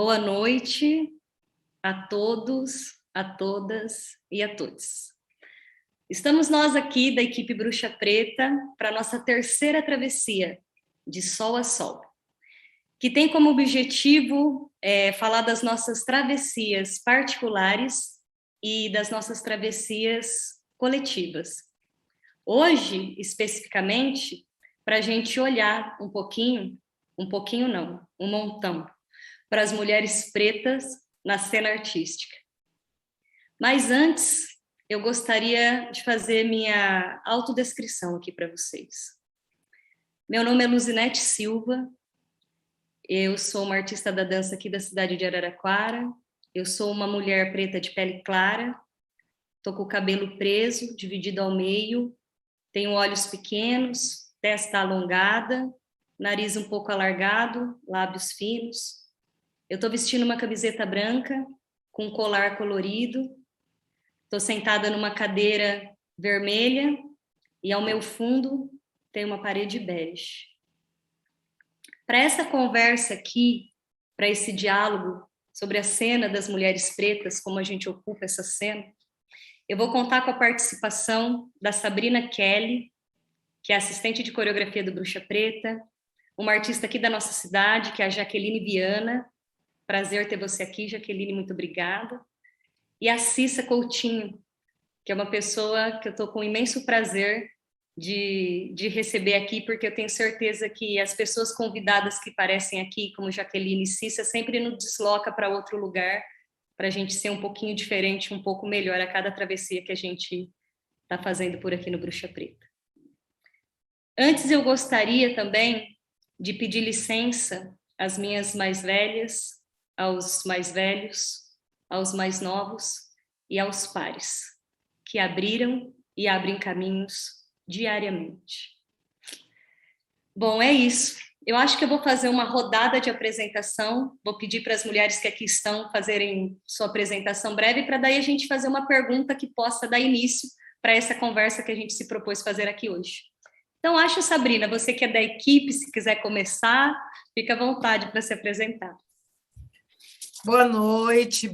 Boa noite a todos, a todas e a todos. Estamos nós aqui da equipe Bruxa Preta para a nossa terceira travessia, de Sol a Sol, que tem como objetivo falar das nossas travessias particulares e das nossas travessias coletivas. Hoje, especificamente, para a gente olhar um pouquinho não, um montão, para as mulheres pretas na cena artística. Mas antes, eu gostaria de fazer minha autodescrição aqui para vocês. Meu nome é Luzinete Silva, eu sou uma artista da dança aqui da cidade de Araraquara, eu sou uma mulher preta de pele clara, tô com o cabelo preso, dividido ao meio, tenho olhos pequenos, testa alongada, nariz um pouco alargado, lábios finos. Eu tô vestindo uma camiseta branca, com um colar colorido, estou sentada numa cadeira vermelha e ao meu fundo tem uma parede bege. Para essa conversa aqui, para esse diálogo sobre a cena das mulheres pretas, como a gente ocupa essa cena, eu vou contar com a participação da Sabrina Kelly, que é assistente de coreografia do Bruxa Preta, uma artista aqui da nossa cidade, que é a Jaqueline Viana. Prazer ter você aqui, Jaqueline, muito obrigada. E a Cissa Coutinho, que é uma pessoa que eu estou com imenso prazer de receber aqui, porque eu tenho certeza que as pessoas convidadas que aparecem aqui, como Jaqueline e Cissa, sempre nos desloca para outro lugar, para a gente ser um pouquinho diferente, um pouco melhor a cada travessia que a gente está fazendo por aqui no Bruxa Preta. Antes, eu gostaria também de pedir licença às minhas mais velhas, aos mais velhos, aos mais novos e aos pares, que abriram e abrem caminhos diariamente. Bom, é isso. Eu acho que eu vou fazer uma rodada de apresentação, vou pedir para as mulheres que aqui estão fazerem sua apresentação breve, para daí a gente fazer uma pergunta que possa dar início para essa conversa que a gente se propôs fazer aqui hoje. Então, acho, Sabrina, você que é da equipe, se quiser começar, fica à vontade para se apresentar. Boa noite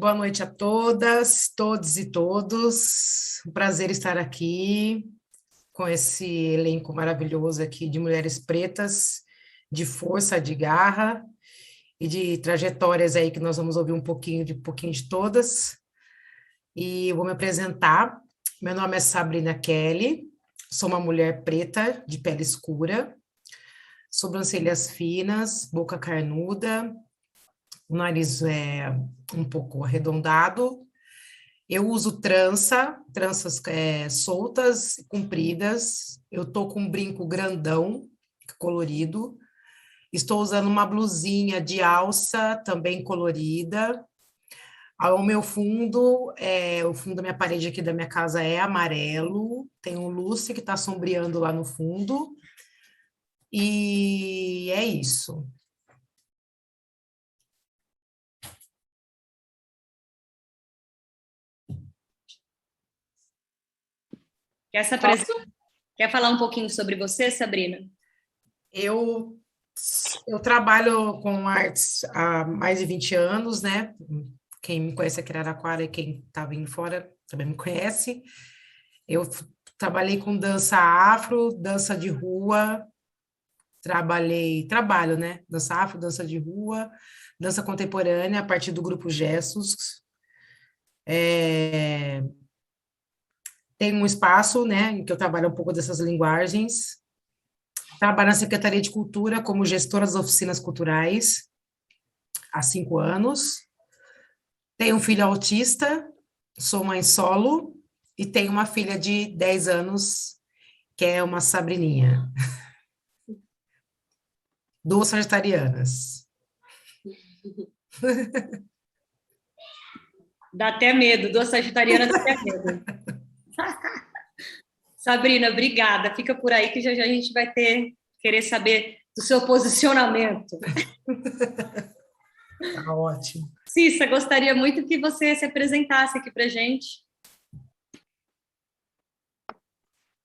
a todas, todos e todos. Um prazer estar aqui com esse elenco maravilhoso aqui de mulheres pretas, de força, de garra e de trajetórias aí que nós vamos ouvir um pouquinho de todas. E eu vou me apresentar. Meu nome é Sabrina Kelly, sou uma mulher preta de pele escura, sobrancelhas finas, boca carnuda, o nariz é um pouco arredondado. Eu uso tranças soltas, compridas. Eu tô com um brinco grandão, colorido. Estou usando uma blusinha de alça, também colorida. Ao meu fundo, o fundo da minha parede aqui da minha casa é amarelo. Tem um lustre que está sombreando lá no fundo. E é isso. Quer falar um pouquinho sobre você, Sabrina? Eu trabalho com artes há mais de 20 anos, né? Quem me conhece aqui em Araraquara e quem está vindo fora também me conhece. Eu trabalhei com dança afro, dança de rua, trabalho, né? Dança afro, dança de rua, dança contemporânea, a partir do grupo Gestos. Tem um espaço, né, em que eu trabalho um pouco dessas linguagens. Trabalho na Secretaria de Cultura como gestora das oficinas culturais há 5 anos. Tenho um filho autista, sou mãe solo e tenho uma filha de 10 anos, que é uma Sabrininha. 2 sagitarianas. Dá até medo, 2 sagitarianas dá até medo. Sabrina, obrigada. Fica por aí que já a gente vai querer saber do seu posicionamento. Tá ótimo. Cissa, gostaria muito que você se apresentasse aqui para gente.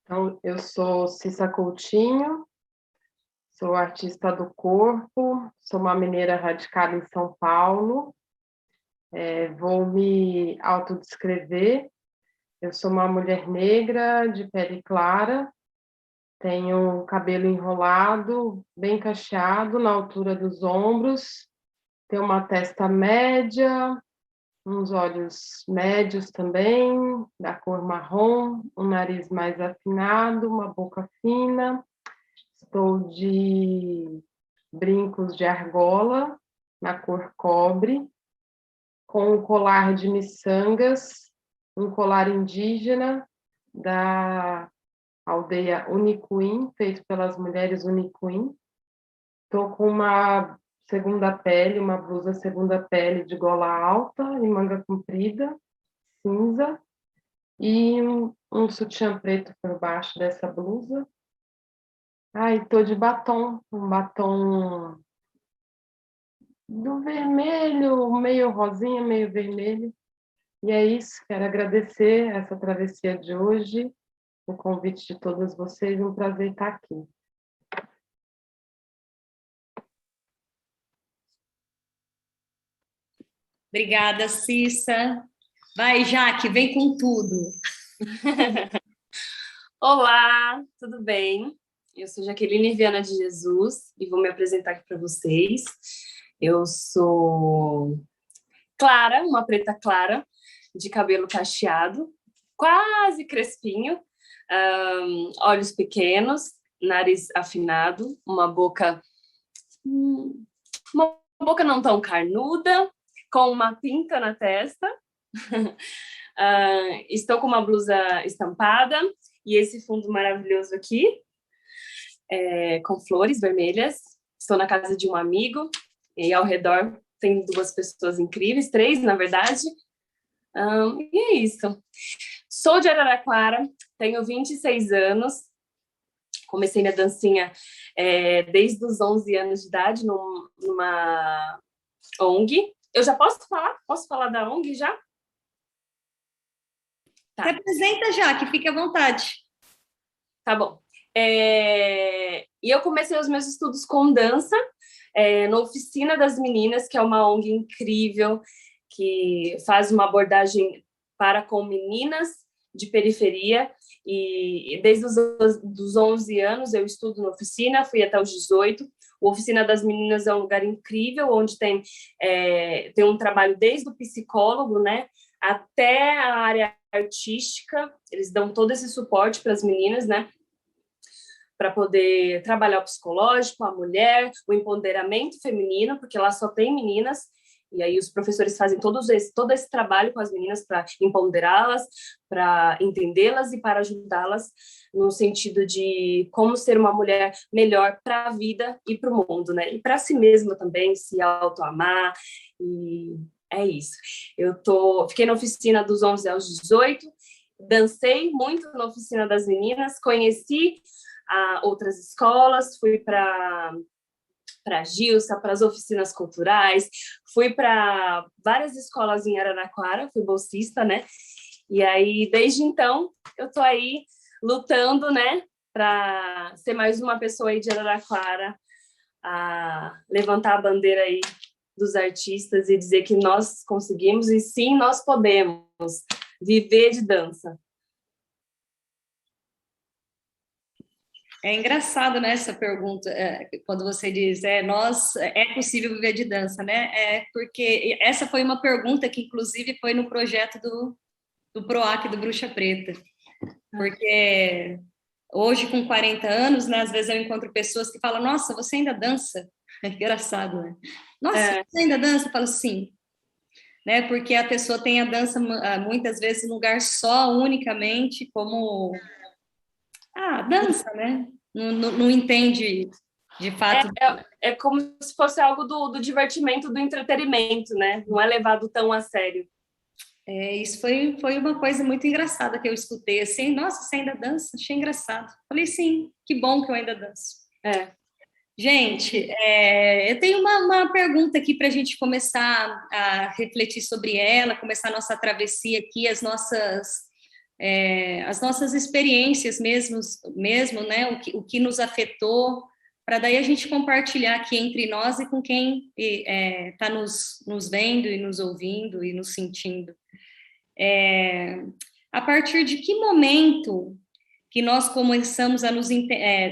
Então, eu sou Cissa Coutinho, Sou artista do corpo, sou uma mineira radicada em São Paulo. Vou me autodescrever. Eu sou uma mulher negra, de pele clara, tenho cabelo enrolado, bem cacheado, na altura dos ombros, tenho uma testa média, uns olhos médios também, da cor marrom, um nariz mais afinado, uma boca fina. Estou de brincos de argola, na cor cobre, com um colar de miçangas, um colar indígena da aldeia Unicuim, feito pelas mulheres Unicuim. Estou com uma segunda pele, uma blusa segunda pele de gola alta e manga comprida, cinza, e um sutiã preto por baixo dessa blusa. Estou de batom, um batom do vermelho, meio rosinha, meio vermelho. E é isso, quero agradecer essa travessia de hoje, o convite de todas vocês, um prazer estar aqui. Obrigada, Cissa. Vai, Jaque, vem com tudo. Olá, tudo bem? Eu sou Jaqueline Viana de Jesus e vou me apresentar aqui para vocês. Eu sou Clara, uma preta clara, de cabelo cacheado, quase crespinho, olhos pequenos, nariz afinado, uma boca não tão carnuda, com uma pinta na testa. Estou com uma blusa estampada e esse fundo maravilhoso aqui, com flores vermelhas. Estou na casa de um amigo e ao redor tem 2 pessoas incríveis, 3, na verdade. E é isso. Sou de Araraquara, tenho 26 anos. Comecei na dancinha desde os 11 anos de idade, numa ONG. Eu já posso falar? Posso falar da ONG já? Tá. Se apresenta já, que fique à vontade. Tá bom. E eu comecei os meus estudos com dança na Oficina das Meninas, que é uma ONG incrível, que faz uma abordagem para com meninas de periferia. E desde os 11 anos eu estudo na oficina, fui até os 18. A Oficina das Meninas é um lugar incrível, onde tem um trabalho desde o psicólogo, né, até a área artística. Eles dão todo esse suporte para as meninas, né, para poder trabalhar o psicológico, a mulher, o empoderamento feminino, porque lá só tem meninas, e aí os professores fazem todo esse trabalho com as meninas para empoderá-las, para entendê-las e para ajudá-las no sentido de como ser uma mulher melhor para a vida e para o mundo, né? E para si mesma também, se autoamar, e é isso. Fiquei na oficina dos 11 aos 18, dancei muito na Oficina das Meninas, conheci outras escolas, fui para Gilsa, para as oficinas culturais, fui para várias escolas em Araraquara, fui bolsista, né? E aí, desde então, eu tô aí lutando, né, para ser mais uma pessoa aí de Araraquara, a levantar a bandeira aí dos artistas e dizer que nós conseguimos e sim, nós podemos viver de dança. É engraçado, né, essa pergunta, quando você diz, é possível viver de dança, né? Porque essa foi uma pergunta que, inclusive, foi no projeto do PROAC do Bruxa Preta. Porque hoje, com 40 anos, né, às vezes eu encontro pessoas que falam, nossa, você ainda dança? É engraçado, né? Nossa, você ainda dança? Eu falo, sim. Né, porque a pessoa tem a dança, muitas vezes, num lugar só, unicamente, como... dança, né? Não entende, de fato... É como se fosse algo do divertimento, do entretenimento, né? Não é levado tão a sério. Isso foi uma coisa muito engraçada que eu escutei, assim, nossa, você ainda dança? Achei engraçado. Falei, sim, que bom que eu ainda danço. Gente, eu tenho uma pergunta aqui para a gente começar a refletir sobre ela, começar a nossa travessia aqui, as nossas experiências mesmo, né? O que nos afetou para daí a gente compartilhar aqui entre nós e com quem está nos vendo e nos ouvindo e nos sentindo. A partir de que momento que nós começamos a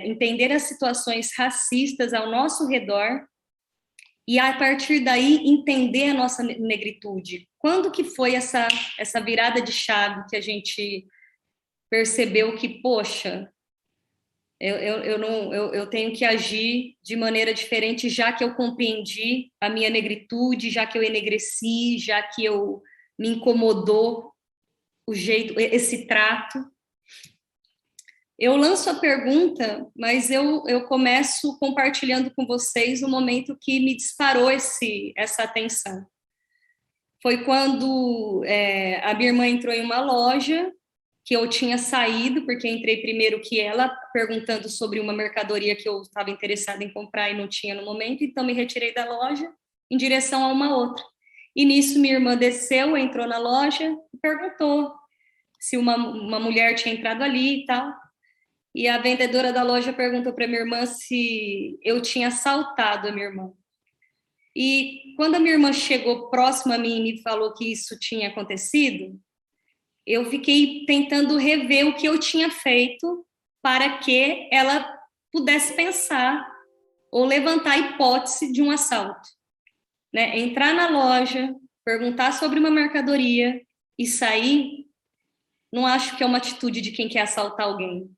entender as situações racistas ao nosso redor e, a partir daí, entender a nossa negritude? Quando que foi essa virada de chave que a gente percebeu que, poxa, eu tenho que agir de maneira diferente, já que eu compreendi a minha negritude, já que eu enegreci, já que eu me incomodou o jeito, esse trato. Eu lanço a pergunta, mas eu começo compartilhando com vocês o momento que me disparou essa atenção. Foi quando a minha irmã entrou em uma loja, que eu tinha saído, porque entrei primeiro que ela, perguntando sobre uma mercadoria que eu estava interessada em comprar e não tinha no momento, então me retirei da loja em direção a uma outra. E nisso minha irmã desceu, entrou na loja e perguntou se uma mulher tinha entrado ali e tal. E a vendedora da loja perguntou para minha irmã se eu tinha assaltado a minha irmã. E quando a minha irmã chegou próxima a mim e me falou que isso tinha acontecido, eu fiquei tentando rever o que eu tinha feito para que ela pudesse pensar ou levantar a hipótese de um assalto. Né? Entrar na loja, perguntar sobre uma mercadoria e sair, não acho que é uma atitude de quem quer assaltar alguém.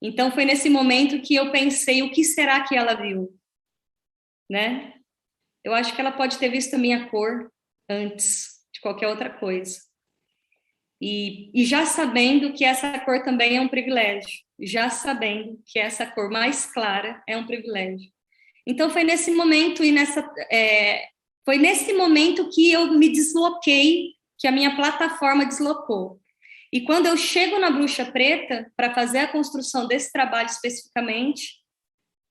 Então, foi nesse momento que eu pensei, o que será que ela viu? Né? Eu acho que ela pode ter visto a minha cor antes de qualquer outra coisa. E já sabendo que essa cor também é um privilégio. Já sabendo que essa cor mais clara é um privilégio. Então, foi nesse momento foi nesse momento que eu me desloquei, que a minha plataforma deslocou. E quando eu chego na Bruxa Preta, para fazer a construção desse trabalho especificamente,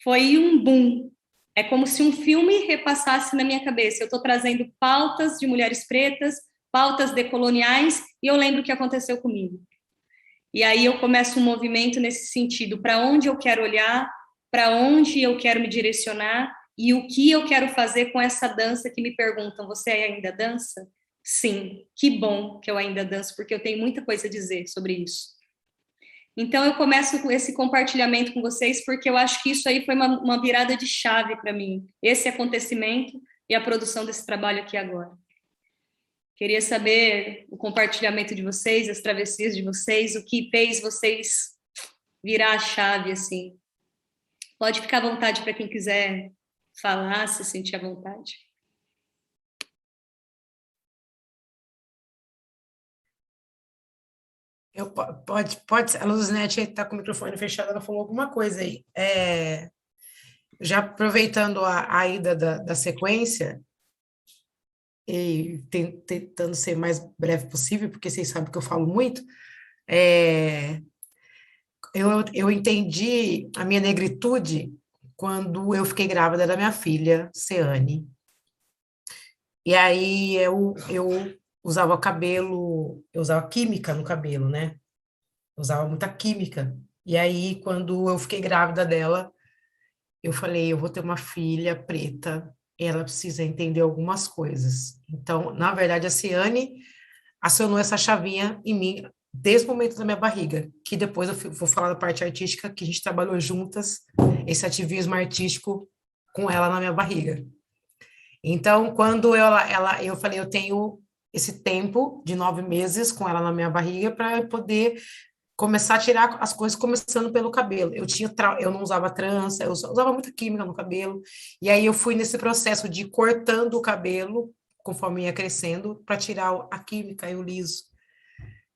foi um boom. É como se um filme repassasse na minha cabeça. Eu estou trazendo pautas de mulheres pretas, pautas decoloniais, e eu lembro o que aconteceu comigo. E aí eu começo um movimento nesse sentido, para onde eu quero olhar, para onde eu quero me direcionar, e o que eu quero fazer com essa dança que me perguntam, você ainda dança? Sim, que bom que eu ainda danço, porque eu tenho muita coisa a dizer sobre isso. Então, eu começo com esse compartilhamento com vocês, porque eu acho que isso aí foi uma virada de chave para mim, esse acontecimento e a produção desse trabalho aqui agora. Queria saber o compartilhamento de vocês, as travessias de vocês, o que fez vocês virar a chave, assim. Pode ficar à vontade para quem quiser falar, se sentir à vontade. Pode, a Luzinete está com o microfone fechado, ela falou alguma coisa aí. Já aproveitando a ida da sequência, e tentando ser mais breve possível, porque vocês sabem que eu falo muito, eu entendi a minha negritude quando eu fiquei grávida da minha filha, Ceane. E aí eu usava cabelo, eu usava química no cabelo, né? Eu usava muita química. E aí, quando eu fiquei grávida dela, eu falei, eu vou ter uma filha preta, e ela precisa entender algumas coisas. Então, na verdade, a Ciane acionou essa chavinha em mim desde o momento da minha barriga, que depois eu vou falar da parte artística, que a gente trabalhou juntas, esse ativismo artístico com ela na minha barriga. Então, quando eu falei, eu tenho esse tempo de 9 meses com ela na minha barriga para poder começar a tirar as coisas, começando pelo cabelo. Eu não usava trança, eu usava muita química no cabelo, e aí eu fui nesse processo de ir cortando o cabelo, conforme ia crescendo, para tirar a química e o liso.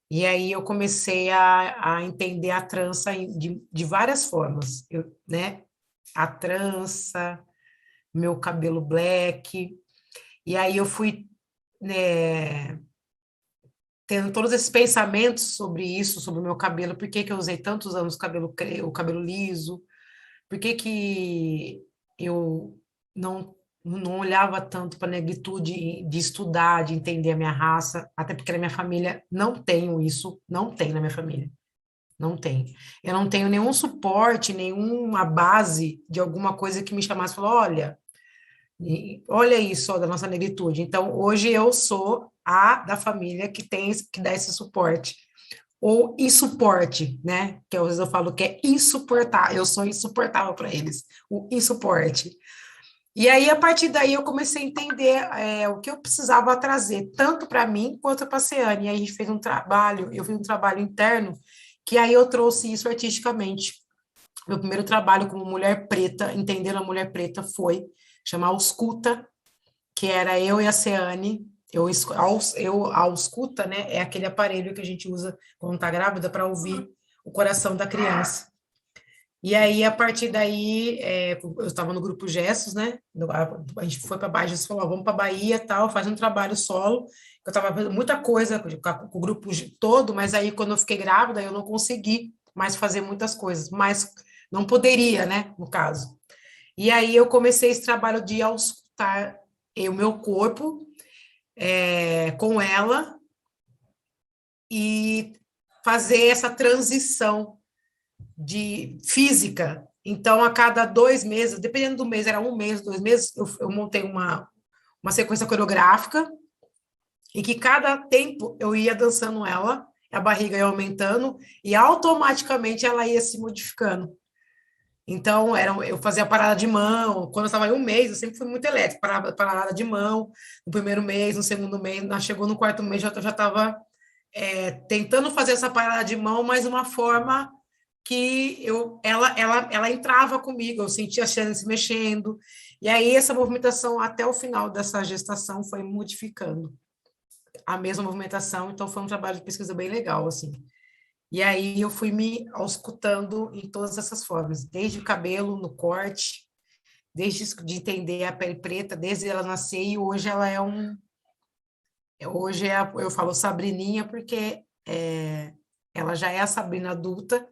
E aí eu comecei a entender a trança de várias formas, né? A trança, meu cabelo black, e aí eu fui, né, tendo todos esses pensamentos sobre isso, sobre o meu cabelo, por que que eu usei tantos anos o cabelo liso, por que que eu não olhava tanto para a negritude de estudar, de entender a minha raça, até porque na minha família não tenho isso, não tem na minha família. Não tem. Eu não tenho nenhum suporte, nenhuma base de alguma coisa que me chamasse e falou, olha, olha isso, ó, da nossa negritude. Então, hoje eu sou a da família que tem, que dá esse suporte. Ou insuporte, né? Que às vezes eu falo que é insuportável, eu sou insuportável para eles, o insuporte. E aí, a partir daí, eu comecei a entender o que eu precisava trazer, tanto para mim quanto para a Ceane. E aí, a gente fez um trabalho, eu fiz um trabalho interno, que aí eu trouxe isso artisticamente. Meu primeiro trabalho como mulher preta, entendendo a mulher preta, foi chamar Ausculta, que era eu e a Ceane. A ausculta, né, é aquele aparelho que a gente usa quando está grávida para ouvir o coração da criança. E aí, a partir daí, eu estava no grupo Gestos, né? A gente foi para Bahia, falou, ó, vamos para Bahia, tal, faz um trabalho solo. Eu estava fazendo muita coisa com o grupo todo, mas aí, quando eu fiquei grávida, eu não consegui mais fazer muitas coisas, mas não poderia, né? No caso. E aí, eu comecei esse trabalho de auscultar o meu corpo com ela e fazer essa transição de física. Então, a cada 2 meses, dependendo do mês, era 1 mês, 2 meses, eu montei uma sequência coreográfica em que cada tempo eu ia dançando ela, a barriga ia aumentando e automaticamente ela ia se modificando. Então, eu fazia parada de mão. Quando eu estava em 1 mês, eu sempre fui muito elétrica. Parada de mão no primeiro mês, no segundo mês, chegou no quarto mês, já estava tentando fazer essa parada de mão, mas uma forma que ela entrava comigo, eu sentia a Xane se mexendo, e aí essa movimentação até o final dessa gestação foi modificando a mesma movimentação, então foi um trabalho de pesquisa bem legal, assim. E aí eu fui me auscultando em todas essas formas, desde o cabelo, no corte, desde de entender a pele preta, desde ela nascer, e hoje ela é eu falo Sabrininha porque ela já é a Sabrina adulta,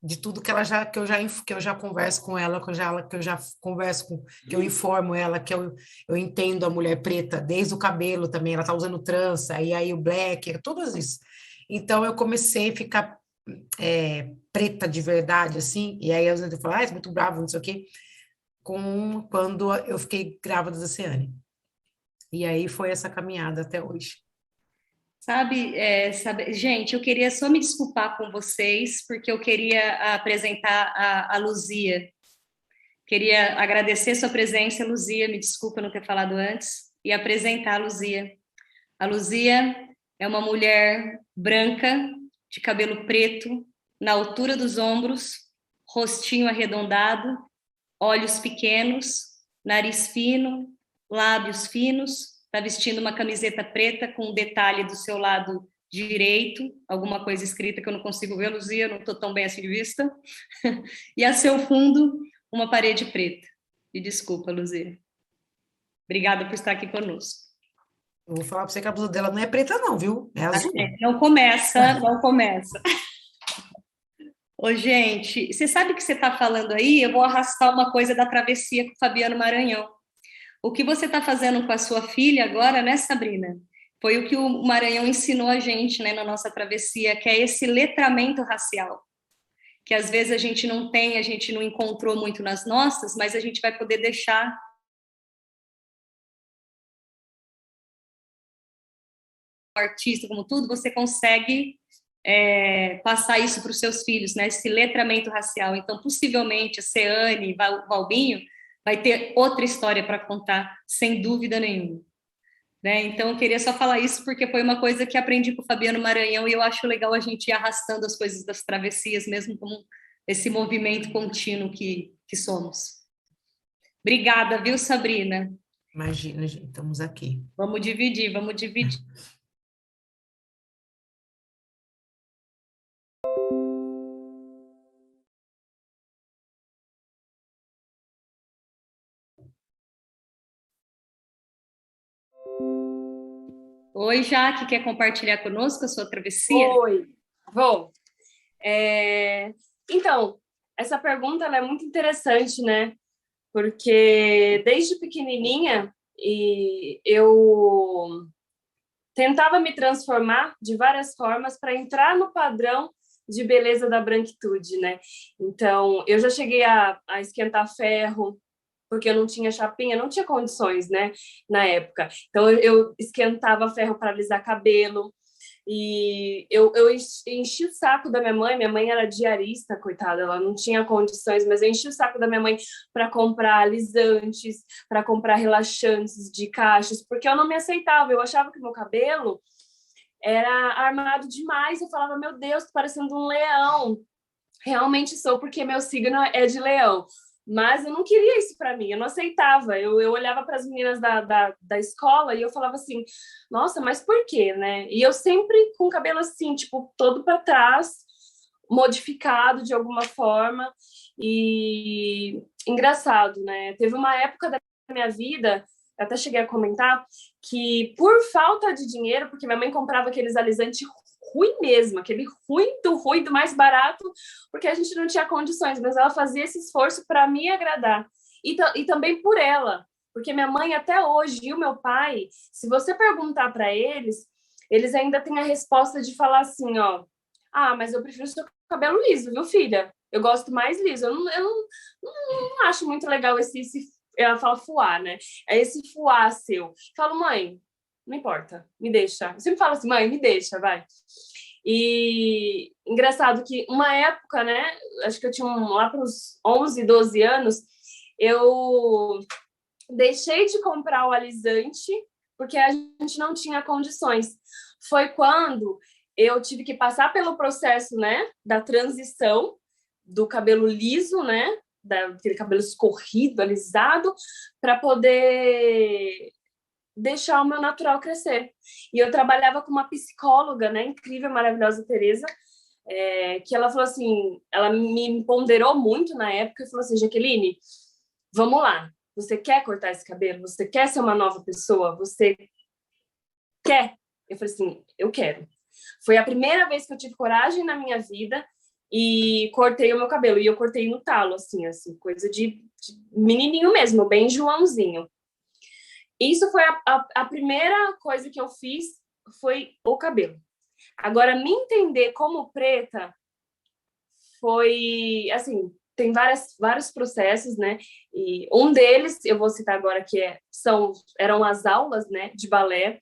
de tudo que eu já converso com ela, que eu já converso com, que eu informo ela, que eu entendo a mulher preta, desde o cabelo também, ela tá usando trança, e aí o black, tudo isso. Então eu comecei a ficar preta de verdade, assim, e aí eu falo, é muito bravo, não sei o quê, quando eu fiquei grávida da Ciane. E aí foi essa caminhada até hoje. Gente, eu queria só me desculpar com vocês, porque eu queria apresentar a Luzia. Queria agradecer sua presença, Luzia, me desculpa não ter falado antes, e apresentar a Luzia. A Luzia é uma mulher branca, de cabelo preto, na altura dos ombros, rostinho arredondado, olhos pequenos, nariz fino, lábios finos, está vestindo uma camiseta preta com um detalhe do seu lado direito, alguma coisa escrita que eu não consigo ver, Luzia, não estou tão bem assim de vista, e a seu fundo, uma parede preta. E desculpa, Luzia. Obrigada por estar aqui conosco. Eu vou falar para você que a blusa dela não é preta não, viu? É azul. Não começa, não começa. Ô, gente, você sabe o que você está falando aí? Eu vou arrastar uma coisa da travessia com o Fabiano Maranhão. O que você está fazendo com a sua filha agora, né, Sabrina? Foi o que o Maranhão ensinou a gente, né, na nossa travessia, que é esse letramento racial. Que às vezes a gente não tem, a gente não encontrou muito nas nossas, mas a gente vai poder deixar o artista, como tudo, você consegue passar isso para os seus filhos, né? Esse letramento racial. Então, possivelmente, a Ceane, Valbinho, vai ter outra história para contar, sem dúvida nenhuma. Né? Então, eu queria só falar isso porque foi uma coisa que aprendi com o Fabiano Maranhão e eu acho legal a gente ir arrastando as coisas das travessias, mesmo como esse movimento contínuo que somos. Obrigada, viu, Sabrina? Imagina, gente, estamos aqui. Vamos dividir, vamos dividir. Oi, Jaque, quer compartilhar conosco a sua travessia? Oi, vou. Então, essa pergunta ela é muito interessante, né? Porque desde pequenininha eu tentava me transformar de várias formas para entrar no padrão de beleza da branquitude, né? Então, eu já cheguei a esquentar ferro, porque eu não tinha chapinha, não tinha condições, né, na época. Então, eu esquentava ferro para alisar cabelo, e eu enchi o saco da minha mãe era diarista, coitada, ela não tinha condições, mas eu enchi o saco da minha mãe para comprar alisantes, para comprar relaxantes de cachos, porque eu não me aceitava, eu achava que meu cabelo era armado demais, eu falava, meu Deus, tô parecendo um leão. Realmente sou, porque meu signo é de leão. Mas eu não queria isso para mim, eu não aceitava. Eu olhava para as meninas da escola e eu falava assim, nossa, mas por quê, né? E eu sempre com o cabelo assim, tipo, todo para trás, modificado de alguma forma. E engraçado, né? Teve uma época da minha vida, eu até cheguei a comentar, que por falta de dinheiro, porque minha mãe comprava aqueles alisantes ruim mesmo, aquele ruim do mais barato, porque a gente não tinha condições, mas ela fazia esse esforço para me agradar. E também por ela, porque minha mãe até hoje e o meu pai, se você perguntar para eles, eles ainda têm a resposta de falar assim, ó, ah, mas eu prefiro seu cabelo liso, viu, filha? Eu gosto mais liso. Eu não acho muito legal esse ela fala fuá, né? É esse fuá seu. Eu falo, mãe, não importa, me deixa. Eu sempre falo assim, mãe, me deixa, vai. E engraçado que uma época, né, acho que eu tinha lá para os 11, 12 anos, eu deixei de comprar o alisante porque a gente não tinha condições. Foi quando eu tive que passar pelo processo, né, da transição do cabelo liso, né, daquele cabelo escorrido, alisado, para poder deixar o meu natural crescer. E eu trabalhava com uma psicóloga, né, incrível, maravilhosa, Tereza, que ela falou assim, ela me ponderou muito na época e falou assim, Jaqueline, vamos lá, você quer cortar esse cabelo? Você quer ser uma nova pessoa? Você quer? Eu falei assim, eu quero. Foi a primeira vez que eu tive coragem na minha vida e cortei o meu cabelo. E eu cortei no talo, assim coisa de menininho mesmo, bem Joãozinho. Isso foi a primeira coisa que eu fiz, foi o cabelo. Agora, me entender como preta foi, assim, tem vários processos, né? E um deles, eu vou citar agora, que eram as aulas, né, de balé,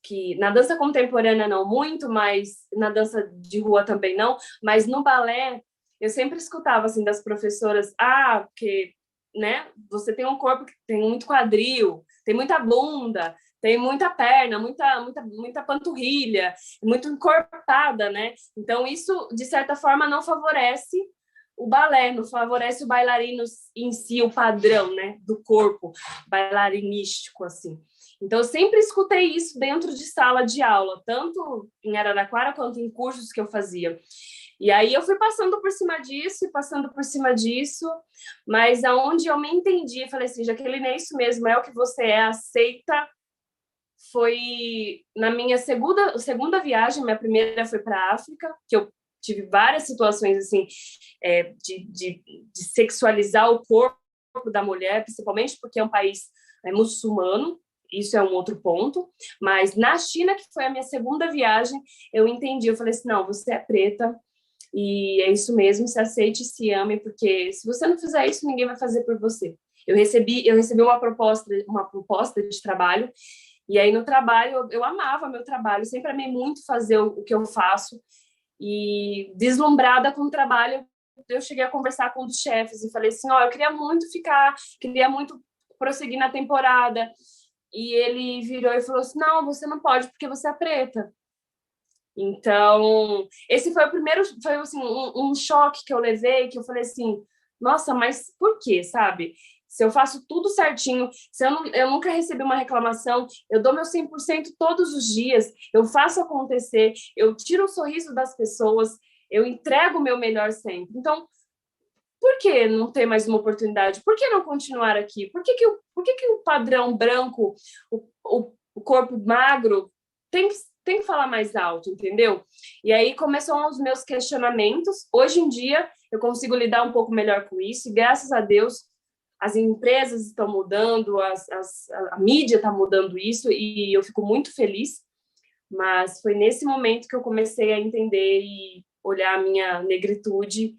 que na dança contemporânea não muito, mas na dança de rua também não, mas no balé eu sempre escutava, assim, das professoras, porque, né, você tem um corpo que tem muito quadril, tem muita bunda, tem muita perna, muita panturrilha, muito encorpada, né? Então, isso, de certa forma, não favorece o balé, não favorece o bailarino em si, o padrão, né, do corpo bailarinístico, assim. Então, eu sempre escutei isso dentro de sala de aula, tanto em Araraquara quanto em cursos que eu fazia. E aí eu fui passando por cima disso, mas aonde eu me entendi, falei assim, Jaqueline, é isso mesmo, é o que você é, aceita. Foi na minha segunda viagem, minha primeira foi para a África, que eu tive várias situações assim de sexualizar o corpo da mulher, principalmente porque é um país muçulmano, isso é um outro ponto, mas na China, que foi a minha segunda viagem, eu entendi, eu falei assim, não, você é preta, e é isso mesmo, se aceite, se ame, porque se você não fizer isso, ninguém vai fazer por você. Eu recebi uma proposta de trabalho, e aí no trabalho, eu amava meu trabalho, sempre amei muito fazer o que eu faço, e deslumbrada com o trabalho, eu cheguei a conversar com os chefes e falei assim, eu queria muito prosseguir na temporada, e ele virou e falou assim, não, você não pode porque você é preta. Então, esse foi foi assim, um choque que eu levei, que eu falei assim, nossa, mas por quê, sabe? Se eu faço tudo certinho, se eu nunca recebi uma reclamação, eu dou meu 100% todos os dias, eu faço acontecer, eu tiro o sorriso das pessoas, eu entrego o meu melhor sempre. Então, por que não ter mais uma oportunidade? Por que não continuar aqui? Por que o padrão branco, o corpo magro, tem que falar mais alto, entendeu? E aí começam os meus questionamentos. Hoje em dia, eu consigo lidar um pouco melhor com isso, e graças a Deus, as empresas estão mudando, a mídia está mudando isso, e eu fico muito feliz. Mas foi nesse momento que eu comecei a entender olhar a minha negritude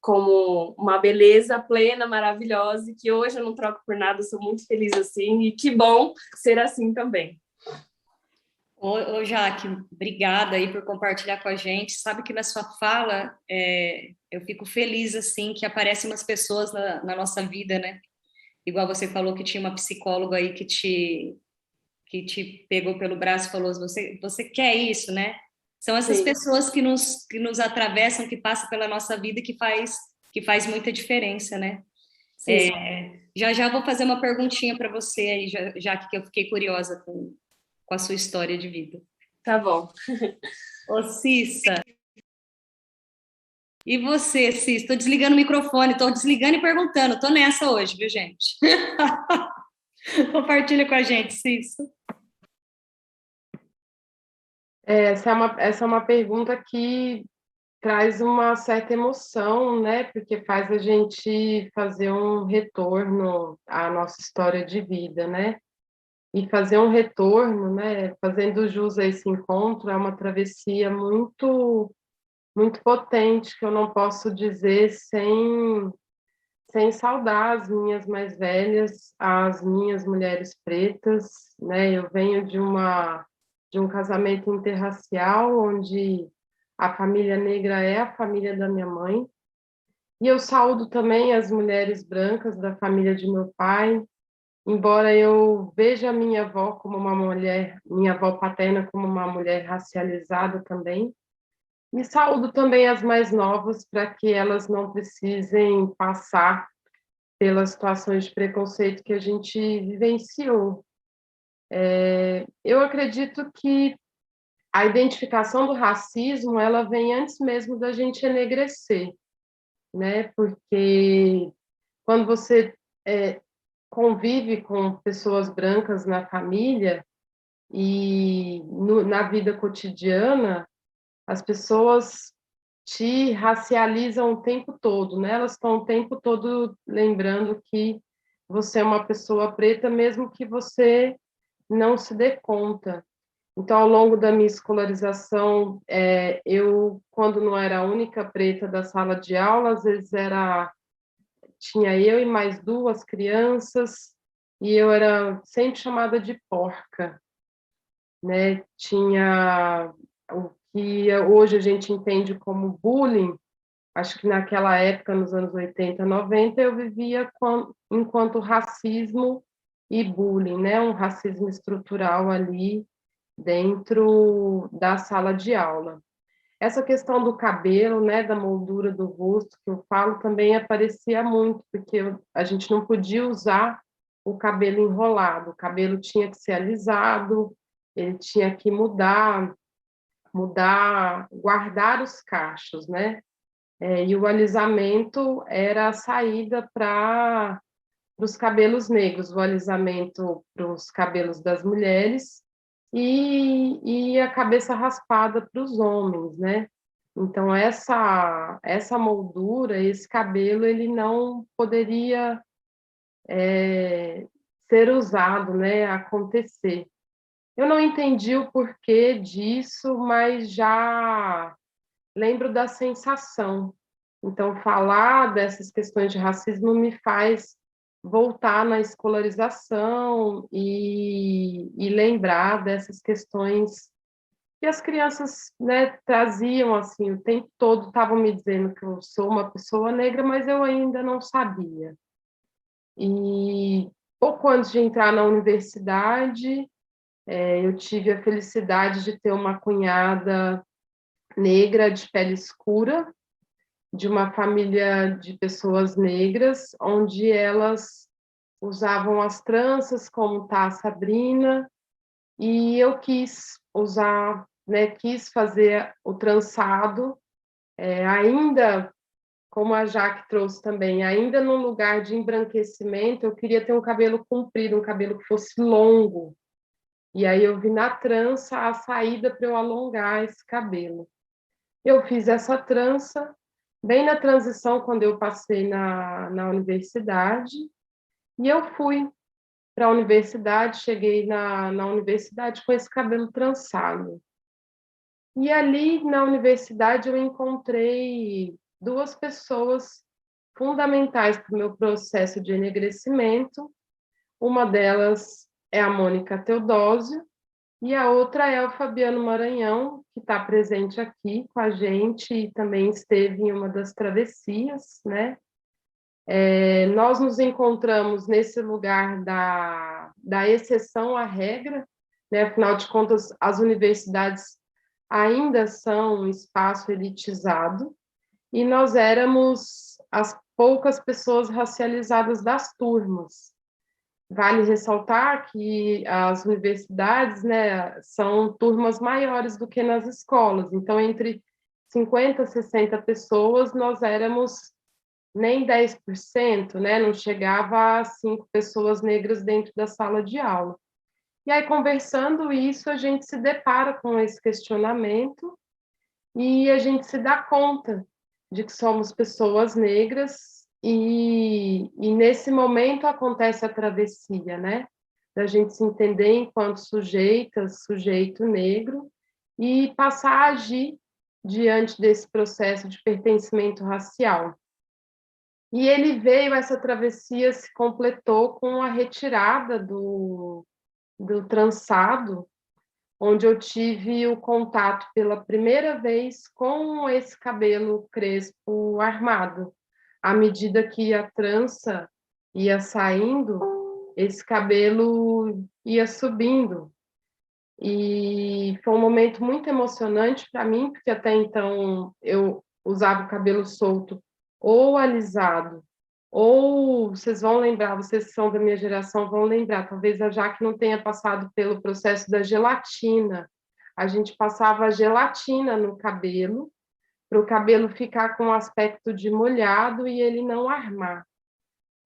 como uma beleza plena, maravilhosa, e que hoje eu não troco por nada, sou muito feliz assim, e que bom ser assim também. Ô Jaque, obrigada aí por compartilhar com a gente. Sabe que na sua fala, eu fico feliz, assim, que aparecem umas pessoas na nossa vida, né? Igual você falou que tinha uma psicóloga aí que te pegou pelo braço e falou, você quer isso, né? São essas Sim. pessoas que nos atravessam, que passam pela nossa vida, que faz muita diferença, né? Sim. Já vou fazer uma perguntinha para você aí, já que eu fiquei curiosa com a sua história de vida. Tá bom. Ô, Cissa, e você, Cissa? Estou desligando o microfone, estou desligando e perguntando, estou nessa hoje, viu, gente? Compartilha com a gente, Cissa. Essa é uma pergunta que traz uma certa emoção, né? Porque faz a gente fazer um retorno à nossa história de vida, né? E fazer um retorno, né? Fazendo jus a esse encontro, é uma travessia muito, muito potente, que eu não posso dizer sem saudar as minhas mais velhas, as minhas mulheres pretas, né? Eu venho de um casamento interracial, onde a família negra é a família da minha mãe, e eu saúdo também as mulheres brancas da família de meu pai, embora eu veja a minha avó como uma mulher, minha avó paterna como uma mulher racializada também, e saúdo também as mais novas para que elas não precisem passar pelas situações de preconceito que a gente vivenciou. Eu acredito que a identificação do racismo, ela vem antes mesmo da gente enegrecer, né? Porque quando você convive com pessoas brancas na família e na vida cotidiana, as pessoas te racializam o tempo todo, né? Elas estão o tempo todo lembrando que você é uma pessoa preta, mesmo que você não se dê conta. Então, ao longo da minha escolarização, eu, quando não era a única preta da sala de aula, às vezes tinha eu e mais duas crianças, e eu era sempre chamada de porca, né? Tinha o que hoje a gente entende como bullying. Acho que naquela época, nos anos 80, 90, eu vivia enquanto racismo e bullying, né? Um racismo estrutural ali dentro da sala de aula. Essa questão do cabelo, né, da moldura do rosto que eu falo, também aparecia muito, porque a gente não podia usar o cabelo enrolado, o cabelo tinha que ser alisado, ele tinha que guardar os cachos, né? E o alisamento era a saída para os cabelos negros, o alisamento para os cabelos das mulheres e a cabeça raspada para os homens, né? Então, essa moldura, esse cabelo, ele não poderia ser usado, né? Acontecer. Eu não entendi o porquê disso, mas já lembro da sensação. Então, falar dessas questões de racismo me faz voltar na escolarização e lembrar dessas questões que as crianças, né, traziam assim o tempo todo, estavam me dizendo que eu sou uma pessoa negra, mas eu ainda não sabia. E pouco antes de entrar na universidade, eu tive a felicidade de ter uma cunhada negra de pele escura, de uma família de pessoas negras, onde elas usavam as tranças, como tá a Sabrina, e eu quis usar, né, quis fazer o trançado, ainda, como a Jaque trouxe também, ainda no lugar de embranquecimento, eu queria ter um cabelo comprido, um cabelo que fosse longo, e aí eu vi na trança a saída para eu alongar esse cabelo. Eu fiz essa trança bem na transição, quando eu passei na universidade, e eu fui para a universidade, cheguei na universidade com esse cabelo trançado. E ali na universidade eu encontrei duas pessoas fundamentais para o meu processo de enegrecimento. Uma delas é a Mônica Teodósio e a outra é o Fabiano Maranhão, que está presente aqui com a gente e também esteve em uma das travessias, né? Nós nos encontramos nesse lugar da exceção à regra, né? Afinal de contas, as universidades ainda são um espaço elitizado, e nós éramos as poucas pessoas racializadas das turmas. Vale ressaltar que as universidades, né, são turmas maiores do que nas escolas, então entre 50 e 60 pessoas nós éramos nem 10%, né, não chegava a 5 pessoas negras dentro da sala de aula. E aí, conversando isso, a gente se depara com esse questionamento e a gente se dá conta de que somos pessoas negras e nesse momento acontece a travessia, né? Da gente se entender enquanto sujeitas, sujeito negro e passar a agir diante desse processo de pertencimento racial. E essa travessia se completou com a retirada do trançado, onde eu tive o contato pela primeira vez com esse cabelo crespo armado. À medida que a trança ia saindo, esse cabelo ia subindo. E foi um momento muito emocionante para mim, porque até então eu usava o cabelo solto ou alisado, ou vocês vão lembrar, vocês que são da minha geração vão lembrar, talvez a Jaque não tenha passado pelo processo da gelatina. A gente passava a gelatina no cabelo, para o cabelo ficar com um aspecto de molhado e ele não armar,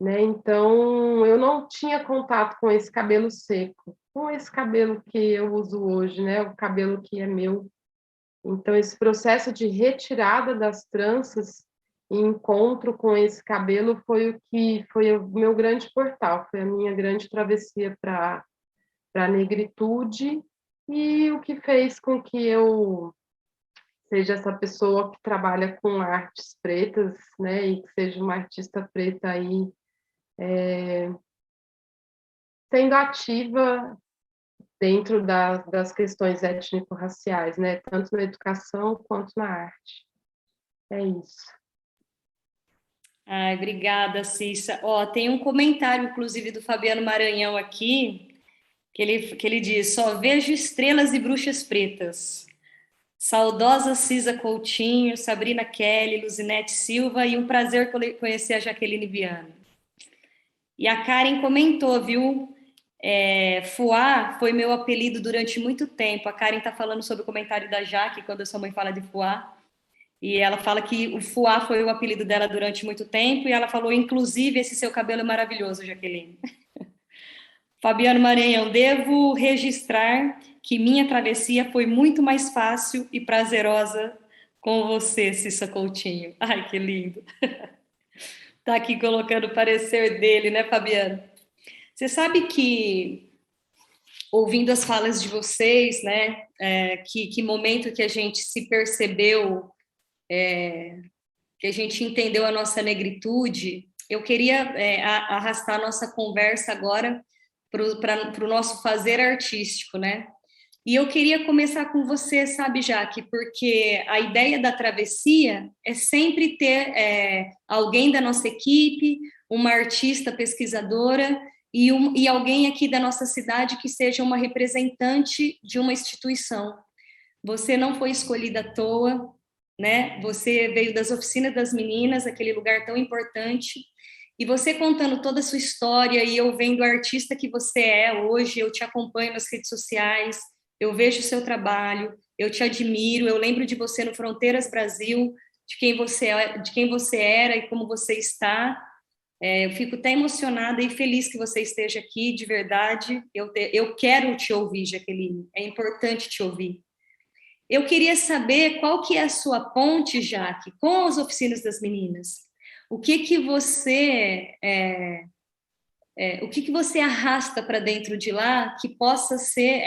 né? Então, eu não tinha contato com esse cabelo seco, com esse cabelo que eu uso hoje, né? O cabelo que é meu. Então, esse processo de retirada das tranças e encontro com esse cabelo foi o meu grande portal, foi a minha grande travessia para a negritude e o que fez com que eu seja essa pessoa que trabalha com artes pretas, né, e que seja uma artista preta aí, sendo ativa dentro das questões étnico-raciais, né, tanto na educação quanto na arte. É isso. Ai, obrigada, Cissa. Ó, tem um comentário, inclusive, do Fabiano Maranhão aqui, que ele diz: só vejo estrelas e bruxas pretas. Saudosa Cisa Coutinho, Sabrina Kelly, Luzinete Silva, e um prazer conhecer a Jaqueline Viana. E a Karen comentou, viu? Fuá foi meu apelido durante muito tempo. A Karen está falando sobre o comentário da Jaque, quando a sua mãe fala de Fuá. E ela fala que o Fuá foi o apelido dela durante muito tempo, e ela falou, inclusive, esse seu cabelo é maravilhoso, Jaqueline. Fabiano Maranhão, devo registrar que minha travessia foi muito mais fácil e prazerosa com você, Cissa Coutinho. Ai, que lindo. Tá aqui colocando o parecer dele, né, Fabiano? Você sabe que, ouvindo as falas de vocês, né, que momento que a gente se percebeu, que a gente entendeu a nossa negritude, eu queria arrastar a nossa conversa agora para o nosso fazer artístico, né? E eu queria começar com você, sabe, Jaque, porque a ideia da travessia é sempre ter alguém da nossa equipe, uma artista pesquisadora e alguém aqui da nossa cidade que seja uma representante de uma instituição. Você não foi escolhida à toa, né? Você veio das oficinas das meninas, aquele lugar tão importante, e você contando toda a sua história e eu vendo a artista que você é hoje, eu te acompanho nas redes sociais, eu vejo o seu trabalho, eu te admiro, eu lembro de você no Fronteiras Brasil, de quem você era e como você está. Eu fico até emocionada e feliz que você esteja aqui, de verdade. Eu quero te ouvir, Jaqueline, é importante te ouvir. Eu queria saber qual que é a sua ponte, Jaque, com as oficinas das meninas. O que você o que que você arrasta para dentro de lá que possa ser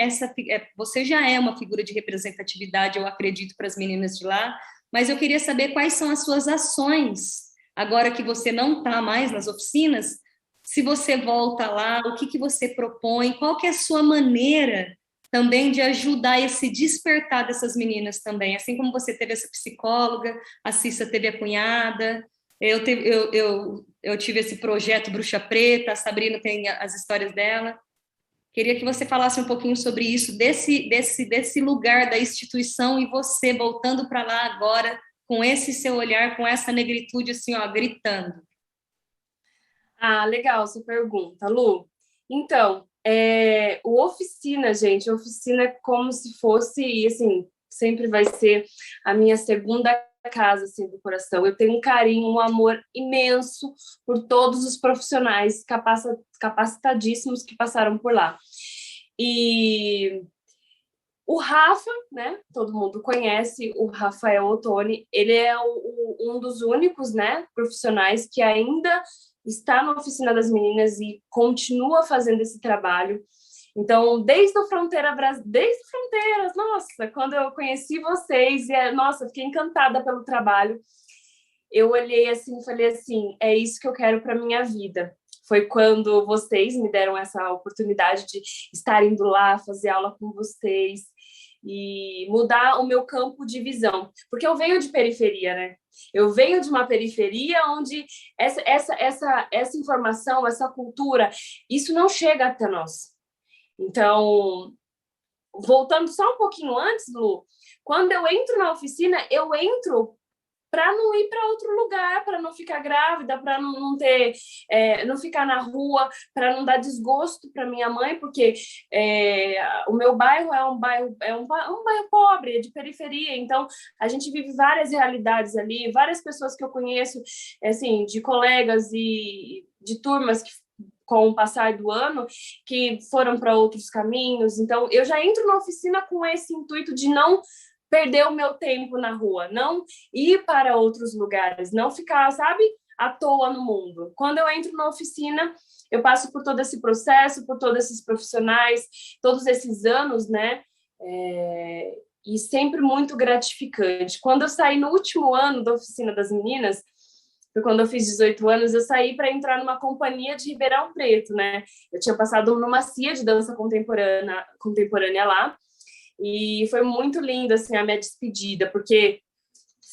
você já é uma figura de representatividade, eu acredito, para as meninas de lá, mas eu queria saber quais são as suas ações, agora que você não está mais nas oficinas, se você volta lá, o que que você propõe, qual que é a sua maneira também de ajudar esse despertar dessas meninas também, assim como você teve essa psicóloga, a Cissa teve a cunhada, eu tive esse projeto Bruxa Preta, a Sabrina tem as histórias dela. Queria que você falasse um pouquinho sobre isso, desse lugar da instituição e você voltando para lá agora com esse seu olhar, com essa negritude assim, ó, gritando. Ah, legal essa pergunta, Lu. Então, o Oficina, gente, Oficina é como se fosse, e assim, sempre vai ser a minha segunda casa, assim, do coração. Eu tenho um carinho, um amor imenso por todos os profissionais capacitadíssimos que passaram por lá. E o Rafa, né, todo mundo conhece, o Rafael Ottoni, ele é um dos únicos, né, profissionais que ainda está na Oficina das Meninas e continua fazendo esse trabalho. Então, desde Fronteiras, nossa, quando eu conheci vocês, nossa, fiquei encantada pelo trabalho. Eu olhei assim e falei assim, é isso que eu quero para minha vida. Foi quando vocês me deram essa oportunidade de estar indo lá, fazer aula com vocês e mudar o meu campo de visão. Porque eu venho de periferia, né? Eu venho de uma periferia onde essa informação, essa cultura, isso não chega até nós. Então, voltando só um pouquinho antes, Lu, quando eu entro na oficina, eu entro para não ir para outro lugar, para não ficar grávida, para não ficar na rua, para não dar desgosto para minha mãe, porque o meu bairro é um bairro pobre, é de periferia, então a gente vive várias realidades ali, várias pessoas que eu conheço, assim, de colegas e de turmas que com o passar do ano, que foram para outros caminhos. Então, eu já entro na oficina com esse intuito de não perder o meu tempo na rua, não ir para outros lugares, não ficar, sabe, à toa no mundo. Quando eu entro na oficina, eu passo por todo esse processo, por todos esses profissionais, todos esses anos, né? E sempre muito gratificante. Quando eu saí no último ano da Oficina das Meninas, foi quando eu fiz 18 anos, eu saí para entrar numa companhia de Ribeirão Preto, né? Eu tinha passado numa CIA de dança contemporânea lá, e foi muito lindo, assim, a minha despedida, porque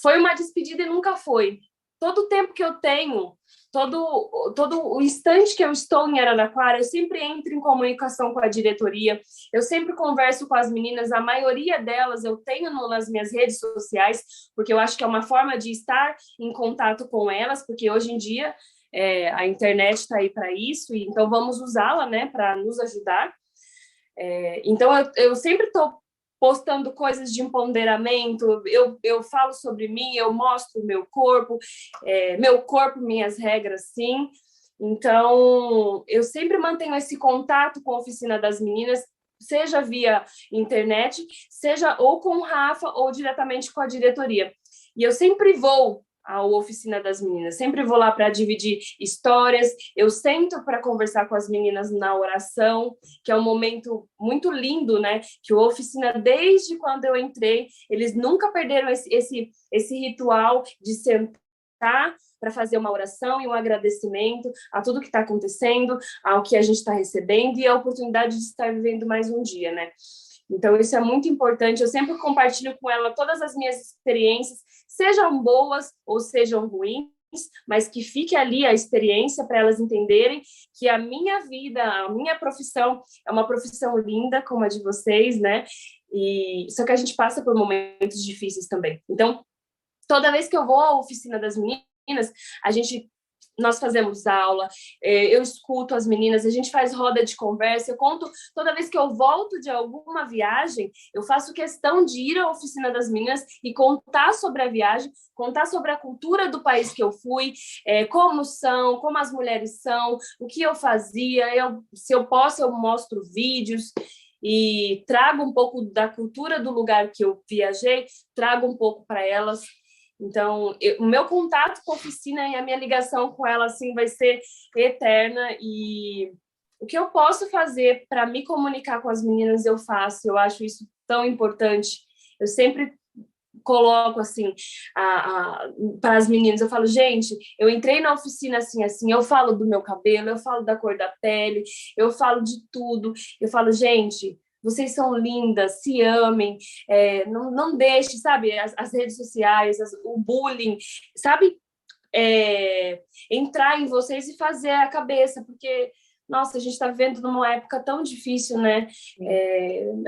foi uma despedida e nunca foi. Todo o tempo que eu tenho, todo o instante que eu estou em Araraquara, eu sempre entro em comunicação com a diretoria, eu sempre converso com as meninas, a maioria delas eu tenho nas minhas redes sociais, porque eu acho que é uma forma de estar em contato com elas, porque hoje em dia a internet está aí para isso, e então vamos usá-la, né, para nos ajudar. Então eu sempre estou postando coisas de empoderamento, eu falo sobre mim, eu mostro meu corpo, minhas regras, sim. Então, eu sempre mantenho esse contato com a Oficina das Meninas, seja via internet, seja ou com o Rafa, ou diretamente com a diretoria. E eu sempre vou à Oficina das Meninas, sempre vou lá para dividir histórias, eu sento para conversar com as meninas na oração, que é um momento muito lindo, né? Que o Oficina, desde quando eu entrei, eles nunca perderam esse ritual de sentar para fazer uma oração e um agradecimento a tudo que está acontecendo, ao que a gente está recebendo e a oportunidade de estar vivendo mais um dia, né? Então, isso é muito importante. Eu sempre compartilho com ela todas as minhas experiências, sejam boas ou sejam ruins, mas que fique ali a experiência para elas entenderem que a minha vida, a minha profissão é uma profissão linda, como a de vocês, né? Só que a gente passa por momentos difíceis também. Então, toda vez que eu vou à Oficina das Meninas, nós fazemos aula, eu escuto as meninas, a gente faz roda de conversa, eu conto, toda vez que eu volto de alguma viagem, eu faço questão de ir à Oficina das Meninas e contar sobre a viagem, contar sobre a cultura do país que eu fui, como as mulheres são, o que eu fazia, se eu posso, eu mostro vídeos, e trago um pouco da cultura do lugar que eu viajei, trago um pouco para elas. Então, o meu contato com a oficina e a minha ligação com ela assim vai ser eterna, e o que eu posso fazer para me comunicar com as meninas eu faço. Eu acho isso tão importante. Eu sempre coloco assim para as meninas, eu falo, gente, eu entrei na oficina assim, assim, eu falo do meu cabelo, eu falo da cor da pele, eu falo de tudo, eu falo, gente, vocês são lindas, se amem, não deixe, sabe, as redes sociais, o bullying, sabe, entrar em vocês e fazer a cabeça, porque nossa, a gente está vivendo numa época tão difícil, né?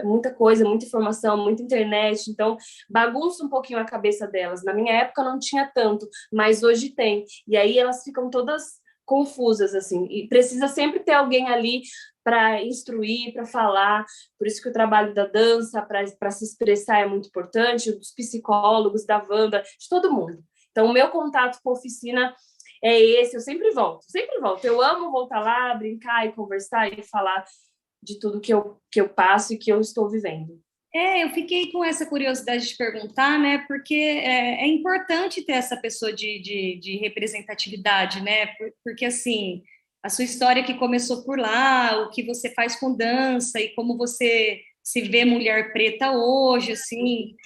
Muita coisa, muita informação, muita internet, então bagunça um pouquinho a cabeça delas. Na minha época não tinha tanto, mas hoje tem. E aí elas ficam todas confusas, assim, e precisa sempre ter alguém ali para instruir, para falar. Por isso que o trabalho da dança, para se expressar, é muito importante, dos psicólogos, da Wanda, de todo mundo. Então, o meu contato com a oficina é esse, eu sempre volto, sempre volto. Eu amo voltar lá, brincar e conversar e falar de tudo que eu passo e que eu estou vivendo. Eu fiquei com essa curiosidade de perguntar, né? Porque é importante ter essa pessoa de representatividade, né? Porque, assim, a sua história que começou por lá, o que você faz com dança e como você se vê mulher preta hoje, assim,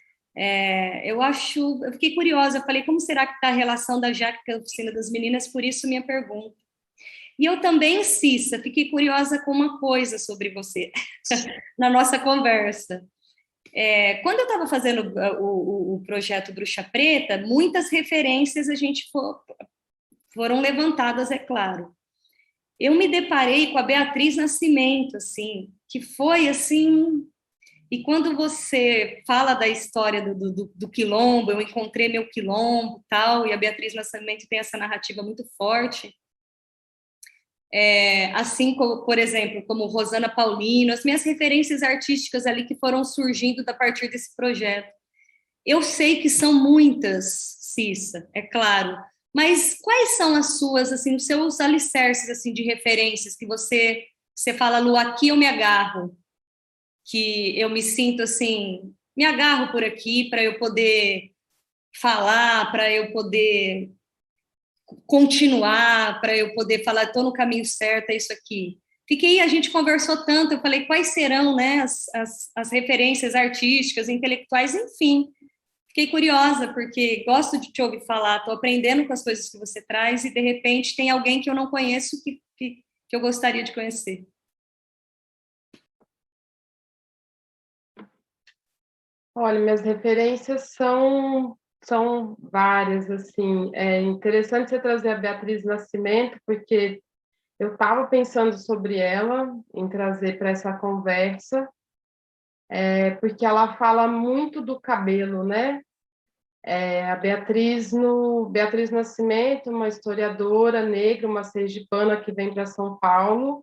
eu fiquei curiosa, eu falei, como será que está a relação da Jaque com a Oficina das Meninas? Por isso minha pergunta. E eu também, Cissa, fiquei curiosa com uma coisa sobre você, na nossa conversa. Quando eu estava fazendo o projeto Bruxa Preta, muitas referências foram levantadas, é claro. Eu me deparei com a Beatriz Nascimento, assim, que foi, assim... E quando você fala da história do quilombo, eu encontrei meu quilombo, tal, e a Beatriz Nascimento tem essa narrativa muito forte, assim como, por exemplo, como Rosana Paulino, as minhas referências artísticas ali que foram surgindo a partir desse projeto. Eu sei que são muitas, Cissa, é claro, mas quais são as suas, assim, os seus alicerces, assim, de referências que você fala, Lu, aqui eu me agarro, que eu me sinto assim, me agarro por aqui para eu poder falar, para eu poder continuar, para eu poder falar, estou no caminho certo, é isso aqui. A gente conversou tanto, eu falei, quais serão, né, as referências artísticas, intelectuais, enfim. Fiquei curiosa, porque gosto de te ouvir falar, estou aprendendo com as coisas que você traz e, de repente, tem alguém que eu não conheço que eu gostaria de conhecer. Olha, minhas referências são várias, assim. É interessante você trazer a Beatriz Nascimento, porque eu estava pensando sobre ela, em trazer para essa conversa, porque ela fala muito do cabelo, né? A Beatriz Nascimento, uma historiadora negra, uma sergipana que vem para São Paulo,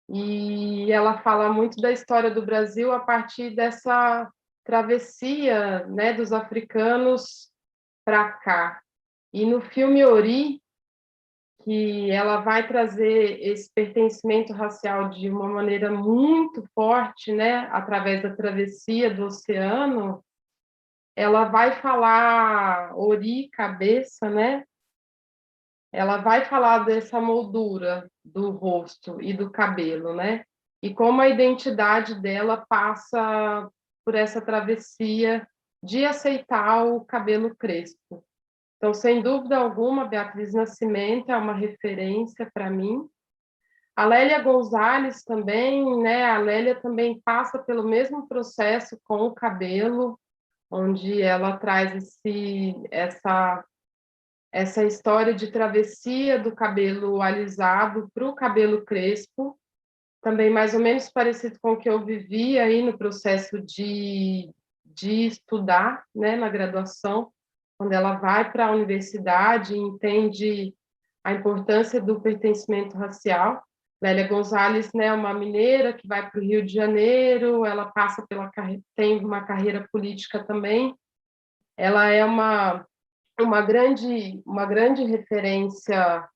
e ela fala muito da história do Brasil a partir dessa travessia, né, dos africanos para cá. E no filme Ori, que ela vai trazer esse pertencimento racial de uma maneira muito forte, né, através da travessia do oceano, ela vai falar Ori, cabeça, né? Ela vai falar dessa moldura do rosto e do cabelo, né? E como a identidade dela passa por essa travessia de aceitar o cabelo crespo. Então, sem dúvida alguma, Beatriz Nascimento é uma referência para mim. A Lélia Gonzalez também, né? A Lélia também passa pelo mesmo processo com o cabelo, onde ela traz essa história de travessia do cabelo alisado para o cabelo crespo, também mais ou menos parecido com o que eu vivi aí no processo de estudar, né, na graduação, quando ela vai para a universidade e entende a importância do pertencimento racial. Lélia Gonzalez, né, uma mineira que vai para o Rio de Janeiro, ela tem uma carreira política também. Ela é uma grande referência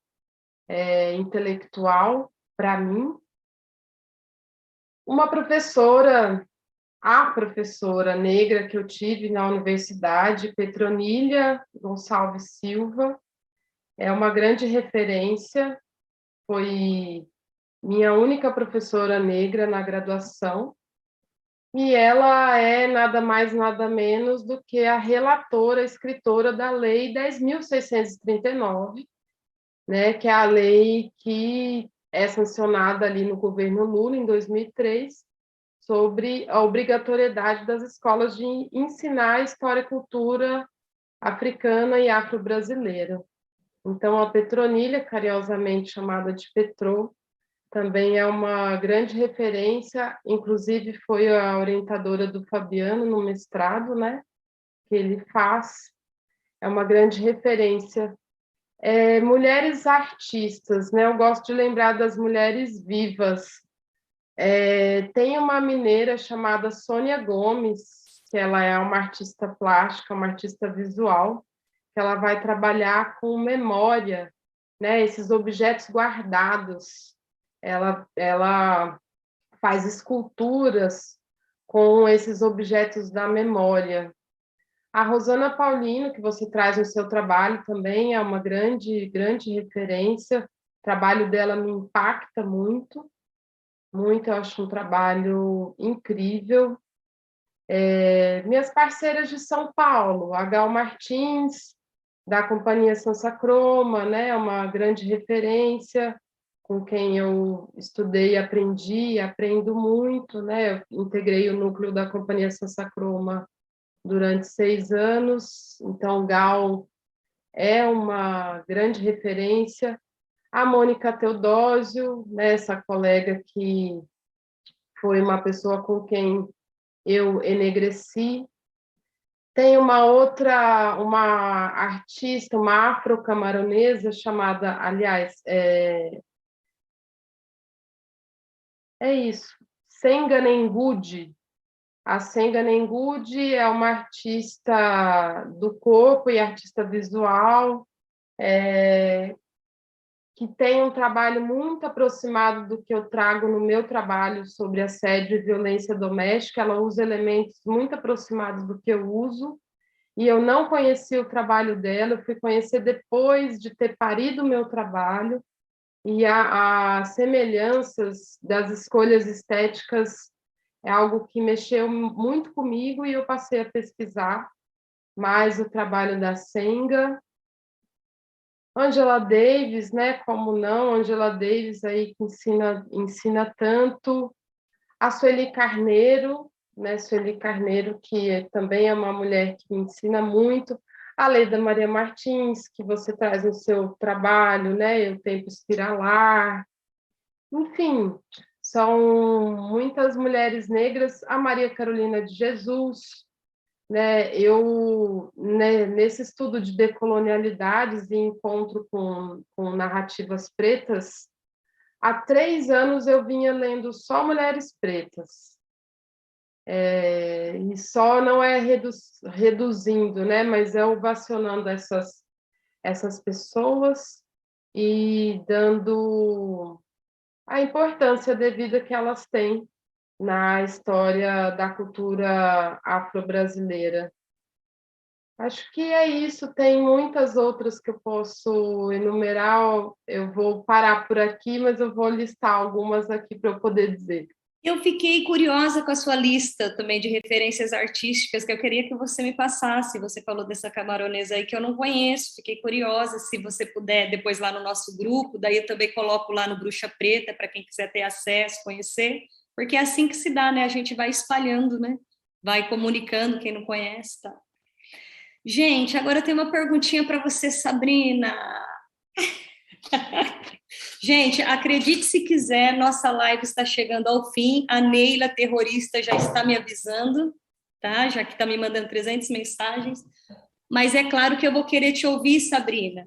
intelectual para mim. Uma professora a professora negra que eu tive na universidade, Petronília Gonçalves Silva, é uma grande referência, foi minha única professora negra na graduação, e ela é nada mais, nada menos do que a relatora, escritora da Lei 10.639, né, que é a lei que é sancionada ali no governo Lula, em 2003, sobre a obrigatoriedade das escolas de ensinar história e cultura africana e afro-brasileira. Então, a Petronília, carinhosamente chamada de Petrô, também é uma grande referência, inclusive foi a orientadora do Fabiano no mestrado, né, que ele faz, é uma grande referência. Mulheres artistas, né, eu gosto de lembrar das mulheres vivas. Tem uma mineira chamada Sônia Gomes, que ela é uma artista plástica, uma artista visual, que ela vai trabalhar com memória, né, esses objetos guardados. Ela faz esculturas com esses objetos da memória. A Rosana Paulino, que você traz no seu trabalho também, é uma grande, grande referência. O trabalho dela me impacta muito, muito, eu acho um trabalho incrível. Minhas parceiras de São Paulo, a Gal Martins, da Companhia Sansa Croma, né, uma grande referência, com quem eu estudei e aprendi, aprendo muito, né? Eu integrei o núcleo da Companhia Sansa Croma durante 6 anos, então Gal é uma grande referência. A Mônica Teodósio, né, essa colega que foi uma pessoa com quem eu enegreci. Tem uma artista, uma afro-camaronesa chamada, aliás, isso, Senga Nengude. A Senga Nengude é uma artista do corpo e artista visual, que tem um trabalho muito aproximado do que eu trago no meu trabalho sobre assédio e violência doméstica. Ela usa elementos muito aproximados do que eu uso, e eu não conheci o trabalho dela, eu fui conhecer depois de ter parido o meu trabalho, e as semelhanças das escolhas estéticas é algo que mexeu muito comigo, e eu passei a pesquisar mais o trabalho da Senga. Angela Davis, né? Como não? Angela Davis aí que ensina tanto. A Sueli Carneiro, né? Sueli Carneiro, que também é uma mulher que me ensina muito. A Leda Maria Martins, que você traz no seu trabalho, né? O Tempo Espiralar. Enfim, são muitas mulheres negras. A Maria Carolina de Jesus, né? Eu, né, nesse estudo de decolonialidades e encontro com narrativas pretas, há 3 anos eu vinha lendo só mulheres pretas. E só não é reduzindo, né? Mas é ovacionando essas pessoas e dando a importância devida que elas têm na história da cultura afro-brasileira. Acho que é isso, tem muitas outras que eu posso enumerar, eu vou parar por aqui, mas eu vou listar algumas aqui para eu poder dizer. Eu fiquei curiosa com a sua lista também de referências artísticas, que eu queria que você me passasse. Você falou dessa camaronesa aí que eu não conheço, fiquei curiosa. Se você puder, depois lá no nosso grupo, daí eu também coloco lá no Bruxa Preta, para quem quiser ter acesso, conhecer, porque é assim que se dá, né? A gente vai espalhando, né? Vai comunicando quem não conhece, tá? Gente, agora eu tenho uma perguntinha para você, Sabrina. Gente, acredite se quiser, nossa live está chegando ao fim. A Neila, terrorista, já está me avisando, tá? Já que está me mandando 300 mensagens. Mas é claro que eu vou querer te ouvir, Sabrina,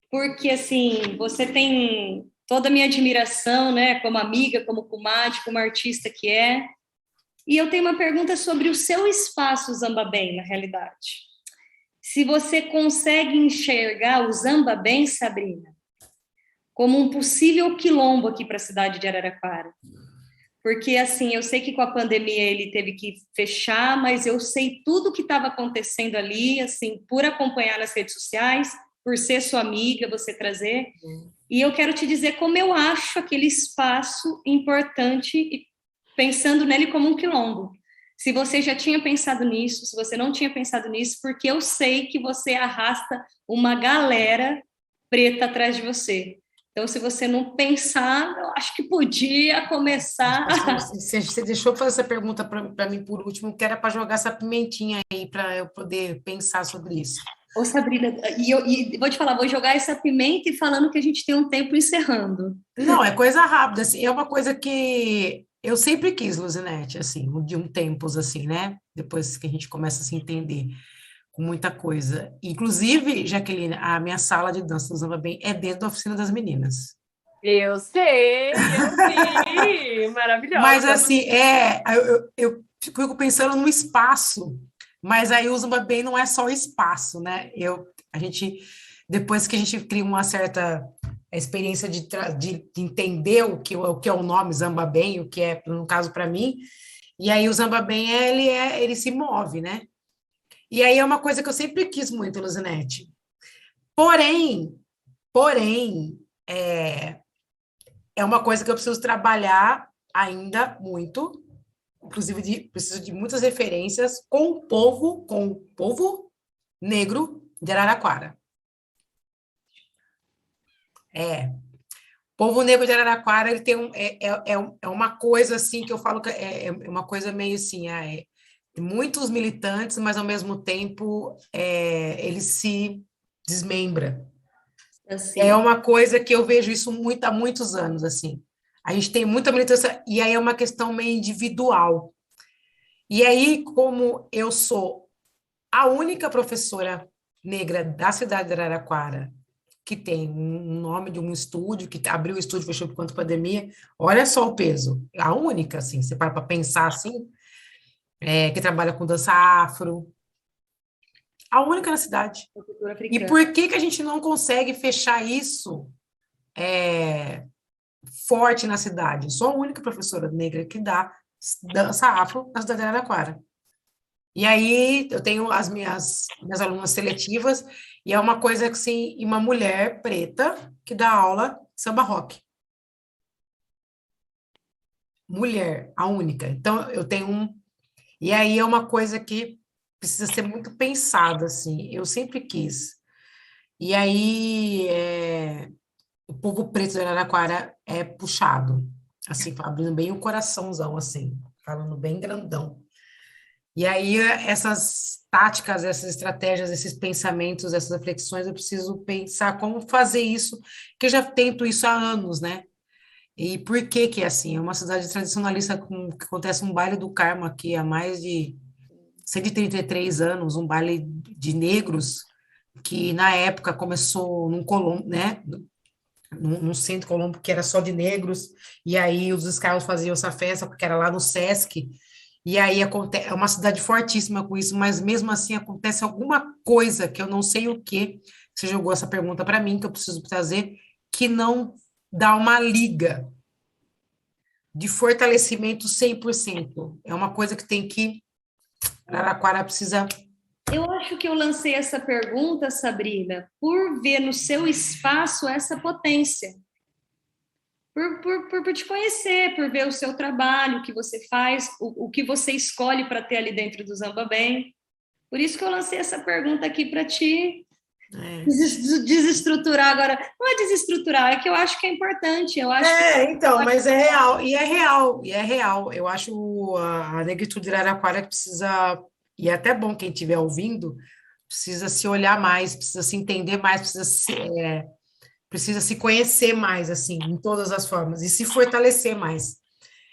porque, assim, você tem toda a minha admiração, né? Como amiga, como comadre, como artista que é. E eu tenho uma pergunta sobre o seu espaço Zambabem, na realidade. Se você consegue enxergar o Zambabem, Sabrina, como um possível quilombo aqui para a cidade de Araraquara. porque, assim, eu sei que com a pandemia ele teve que fechar, mas eu sei tudo o que estava acontecendo ali, assim, por acompanhar nas redes sociais, por ser sua amiga, você trazer. E eu quero te dizer como eu acho aquele espaço importante, e pensando nele como um quilombo. Se você já tinha pensado nisso, se você não tinha pensado nisso, porque eu sei que você arrasta uma galera preta atrás de você. Então, se você não pensar, eu acho que podia começar. Você deixou eu fazer essa pergunta para mim por último, que era para jogar essa pimentinha aí, para eu poder pensar sobre isso. Ô, Sabrina, e vou te falar, vou jogar essa pimenta e falando que a gente tem um tempo encerrando. Não, é coisa rápida, assim, é uma coisa que eu sempre quis, Luzinete, assim, de um tempos, assim, né? Depois que a gente começa a se entender com muita coisa. Inclusive, Jaqueline, a minha sala de dança do Zamba Bem é dentro da oficina das meninas. Eu sei, eu vi, Mas, maravilhosa. assim, eu fico pensando no espaço, mas aí o Zamba Bem não é só o espaço, né? Depois que a gente cria uma certa experiência de entender o que é o nome Zamba Bem, o que é, no caso, para mim, e aí o Zamba Bem, ele se move, né? E aí é uma coisa que eu sempre quis muito, Luzinete. Porém, é uma coisa que eu preciso trabalhar ainda muito, inclusive preciso de muitas referências com o povo negro de Araraquara. O povo negro de Araraquara, ele tem uma coisa assim que eu falo que é uma coisa meio assim, muitos militantes, mas ao mesmo tempo ele se desmembra. Assim. É uma coisa que eu vejo isso há muitos anos, assim. A gente tem muita militância, e aí é uma questão meio individual. E aí, como eu sou a única professora negra da cidade de Araraquara, que tem um nome de um estúdio, que abriu o estúdio, fechou por conta da pandemia, olha só o peso. A única, assim, você para pensar assim, que trabalha com dança afro, a única na cidade. E por que a gente não consegue fechar isso forte na cidade? Eu sou a única professora negra que dá dança afro na cidade de Araraquara. E aí eu tenho as minhas alunas seletivas, e é uma coisa assim, uma mulher preta que dá aula de samba rock. Mulher, a única. Então eu tenho E aí é uma coisa que precisa ser muito pensada, assim. Eu sempre quis. E aí o povo preto de Araraquara é puxado, assim, abrindo bem o coraçãozão, assim, falando bem grandão. E aí essas táticas, essas estratégias, esses pensamentos, essas reflexões, eu preciso pensar como fazer isso, que eu já tento isso há anos, né? E por que que é assim? É uma cidade tradicionalista que acontece um baile do Carmo aqui há mais de 133 anos, um baile de negros, que na época começou num Colombo, né? Num centro Colombo que era só de negros, e aí os escravos faziam essa festa, porque era lá no Sesc, e aí é uma cidade fortíssima com isso, mas mesmo assim acontece alguma coisa que eu não sei o que, você jogou essa pergunta para mim, que eu preciso trazer, que não dá uma liga de fortalecimento 100%. É uma coisa que tem que Araraquara precisa. Eu acho que eu lancei essa pergunta, Sabrina, por ver no seu espaço essa potência. Por te conhecer, por ver o seu trabalho, o que você faz, o que você escolhe para ter ali dentro do Zamba Bem. Por isso que eu lancei essa pergunta aqui para ti desestruturar agora. Não é desestruturar, é que eu acho que é importante. Eu acho então, mas é real, e é real, e é real. Eu acho a negritude de Araraquara que precisa, e é até bom quem estiver ouvindo, precisa se olhar mais, precisa se entender mais, precisa se conhecer mais, assim, em todas as formas, e se fortalecer mais.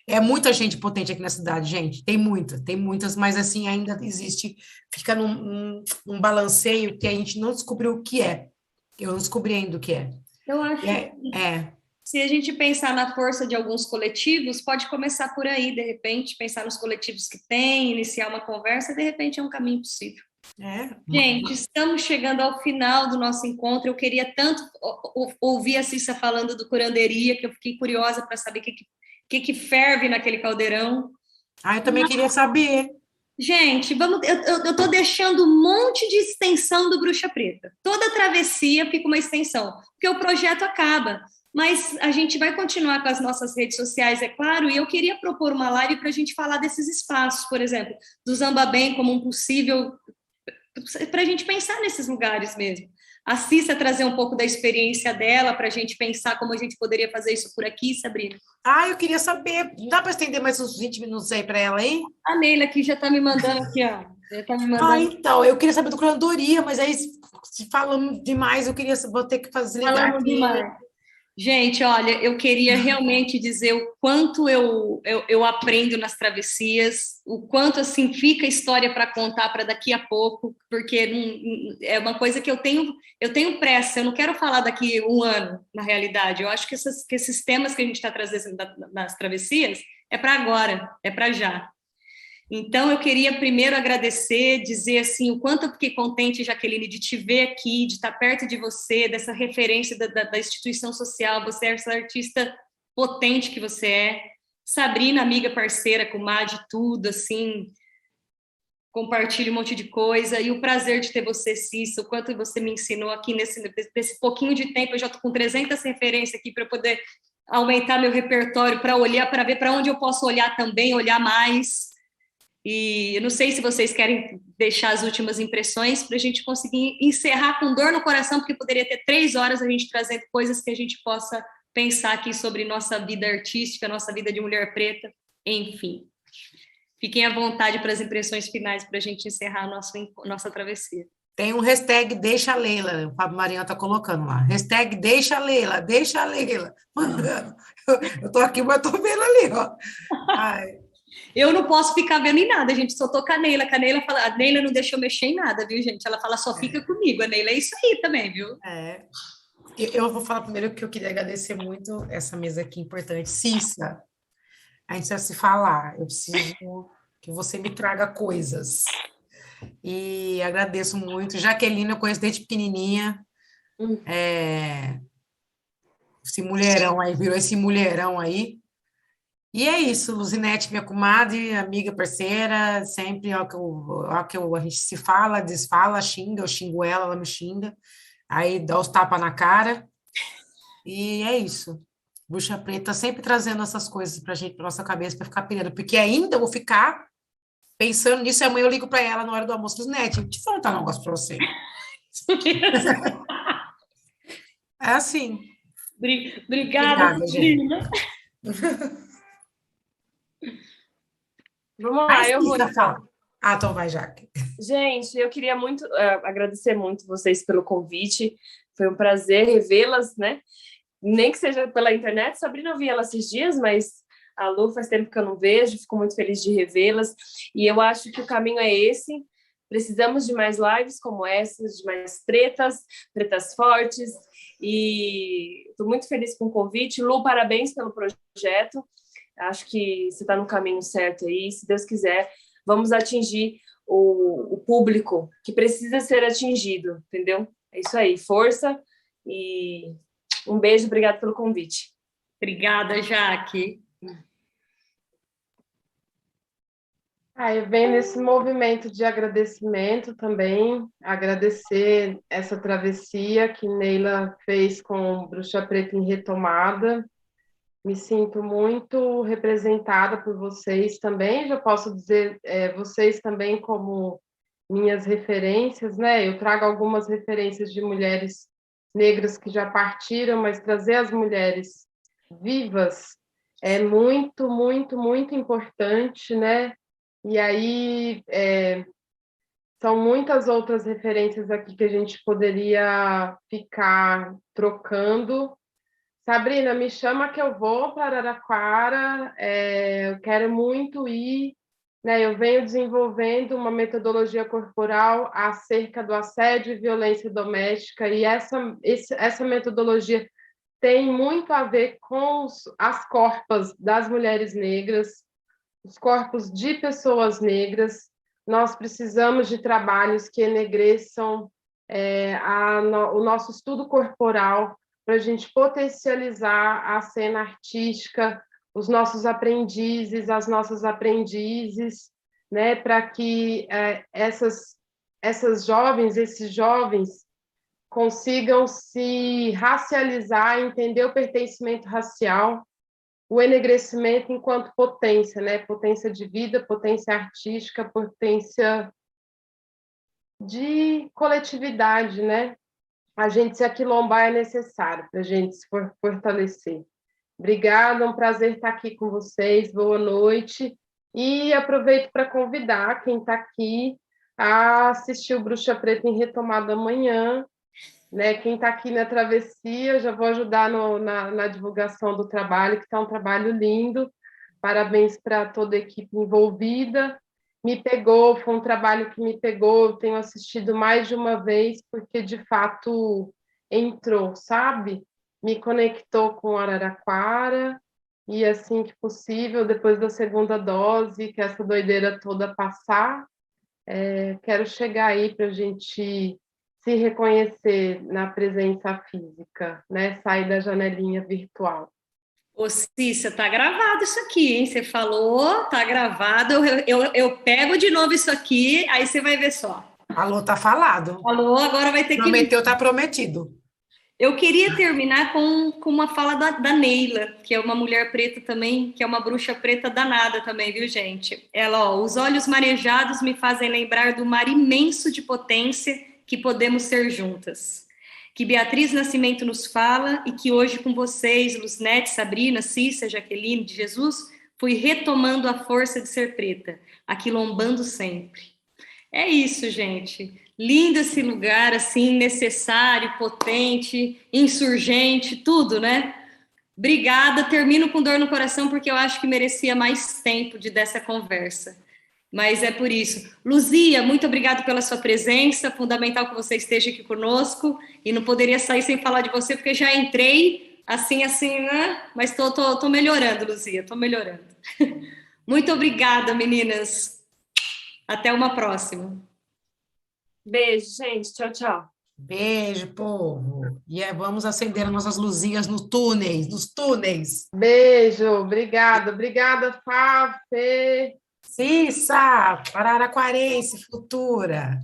É muita gente potente aqui na cidade, gente. Tem muitas, mas assim, ainda existe, fica num balanceio que a gente não descobriu o que é. Eu não descobri ainda o que é. Eu acho que se a gente pensar na força de alguns coletivos, pode começar por aí, de repente, pensar nos coletivos que tem, iniciar uma conversa, de repente é um caminho possível. Gente, estamos chegando ao final do nosso encontro. Eu queria tanto ouvir a Cissa falando do curanderia, que eu fiquei curiosa para saber o que ferve naquele caldeirão. Ah, eu também queria saber. Gente, eu estou deixando um monte de extensão do Bruxa Preta. Toda travessia fica uma extensão, porque o projeto acaba. Mas a gente vai continuar com as nossas redes sociais, é claro, e eu queria propor uma live para a gente falar desses espaços, por exemplo, do Zamba Bem como um possível, para a gente pensar nesses lugares mesmo. A Cissa trazer um pouco da experiência dela para a gente pensar como a gente poderia fazer isso por aqui, Sabrina. Ah, eu queria saber. Dá para estender mais uns 20 minutos aí para ela, hein? A Neila aqui já está me mandando aqui, ó. Já está me Ah, mandando. então, eu queria saber do curadoria, mas aí, se falamos demais, vou ter que desligar Falamos aqui. demais. Gente, olha, eu queria realmente dizer o quanto eu aprendo nas travessias, o quanto, assim, fica história para contar para daqui a pouco, porque é uma coisa que eu tenho pressa, eu não quero falar daqui um ano, na realidade. Eu acho que esses temas que a gente está trazendo nas travessias é para agora, é para já. Então, eu queria primeiro agradecer, dizer assim, o quanto eu fiquei contente, Jaqueline, de te ver aqui, de estar perto de você, dessa referência da instituição social, você é essa artista potente que você é. Sabrina, amiga, parceira, comadre, tudo, assim, compartilha um monte de coisa, e o prazer de ter você, Cissa, o quanto você me ensinou aqui nesse pouquinho de tempo, eu já estou com 300 referências aqui para poder aumentar meu repertório, para olhar, para ver para onde eu posso olhar também, olhar mais. E eu não sei se vocês querem deixar as últimas impressões para a gente conseguir encerrar com dor no coração, porque poderia ter 3 horas a gente trazendo coisas que a gente possa pensar aqui sobre nossa vida artística, nossa vida de mulher preta, enfim. Fiquem à vontade para as impressões finais para a gente encerrar nossa travessia. Tem um hashtag Deixa a Leila, o Fábio Marinho está colocando lá. Hashtag Deixa a Leila, deixa a Leila. Mandando. Eu estou aqui, mas estou vendo ali, ó. Ai. Eu não posso ficar vendo em nada, gente. Só tô com a Neila. A Neila não deixou mexer em nada, viu, gente? Ela fala, só fica comigo. A Neila é isso aí também, viu? É. Eu vou falar primeiro que eu queria agradecer muito essa mesa aqui importante. Cissa, a gente precisa se falar. Eu preciso que você me traga coisas. E agradeço muito. Jaqueline, eu conheço desde pequenininha. Esse mulherão aí, virou esse mulherão aí. E é isso, Luzinete, minha comadre, amiga, parceira, sempre, a gente se fala, desfala, xinga, eu xingo ela, ela me xinga, aí dá os tapas na cara, e é isso. Bruxa Preta sempre trazendo essas coisas pra gente, pra nossa cabeça, pra ficar pirando, porque ainda eu vou ficar pensando nisso, e amanhã eu ligo pra ela na hora do almoço, Luzinete, deixa eu falar um negócio pra você. É assim. Obrigada, gente. Vamos lá, eu vou então. Ah, então vai, Jaque. Gente, eu queria muito agradecer muito vocês pelo convite. Foi um prazer revê-las, né? Nem que seja pela internet. Sabrina, eu vi ela esses dias, mas a Lu faz tempo que eu não vejo. Fico muito feliz de revê-las. E eu acho que o caminho é esse. Precisamos de mais lives como essas, de mais pretas fortes. E estou muito feliz com o convite. Lu, parabéns pelo projeto. Acho que você está no caminho certo aí. Se Deus quiser, vamos atingir o público que precisa ser atingido, entendeu? É isso aí, força e um beijo, obrigada pelo convite. Obrigada, Jaque. Eu venho nesse movimento de agradecimento também, agradecer essa travessia que Neila fez com Bruxa Preta em Retomada. Me sinto muito representada por vocês também, já posso dizer vocês também como minhas referências, né? Eu trago algumas referências de mulheres negras que já partiram, mas trazer as mulheres vivas é muito, muito, muito importante, né? E aí são muitas outras referências aqui que a gente poderia ficar trocando. Sabrina, me chama que eu vou para Araraquara, eu quero muito ir, né? Eu venho desenvolvendo uma metodologia corporal acerca do assédio e violência doméstica, e essa metodologia tem muito a ver com as corpas das mulheres negras, os corpos de pessoas negras. Nós precisamos de trabalhos que enegreçam o nosso estudo corporal, para a gente potencializar a cena artística, os nossos aprendizes, as nossas aprendizes, né, para que essas jovens, esses jovens consigam se racializar, entender o pertencimento racial, o enegrecimento enquanto potência, né? Potência de vida, potência artística, potência de coletividade, né? A gente se aquilombar é necessário para a gente se fortalecer. Obrigada, é um prazer estar aqui com vocês, boa noite. E aproveito para convidar quem está aqui a assistir o Bruxa Preta em Retomada amanhã, né? Quem está aqui na travessia, eu já vou ajudar na divulgação do trabalho, que está um trabalho lindo. Parabéns para toda a equipe envolvida. Me pegou, foi um trabalho que me pegou, eu tenho assistido mais de uma vez, porque de fato entrou, sabe? Me conectou com Araraquara, e assim que possível, depois da segunda dose, que essa doideira toda passar, quero chegar aí para a gente se reconhecer na presença física, né? Sair da janelinha virtual. Ô, Cícia, tá gravado isso aqui, hein? Você falou, tá gravado. Eu pego de novo isso aqui, aí você vai ver só. Alô, tá falado. Falou, agora vai ter Prometeu, tá prometido. Eu queria terminar com uma fala da Neila, que é uma mulher preta também, que é uma bruxa preta danada também, viu, gente? Ela, ó, os olhos marejados me fazem lembrar do mar imenso de potência que podemos ser juntas. Que Beatriz Nascimento nos fala e que hoje com vocês, Luznete, Sabrina, Cícia, Jaqueline, de Jesus, fui retomando a força de ser preta, aquilombando sempre. É isso, gente. Lindo esse lugar, assim, necessário, potente, insurgente, tudo, né? Obrigada, termino com dor no coração porque eu acho que merecia mais tempo dessa conversa. Mas é por isso. Luzia, muito obrigada pela sua presença, fundamental que você esteja aqui conosco, e não poderia sair sem falar de você, porque já entrei assim, né? Mas tô melhorando, Luzia, tô melhorando. Muito obrigada, meninas. Até uma próxima. Beijo, gente. Tchau, tchau. Beijo, povo. E vamos acender nossas luzinhas nos túneis. Beijo, obrigada, Fábio. Cissa, araraquarense futura.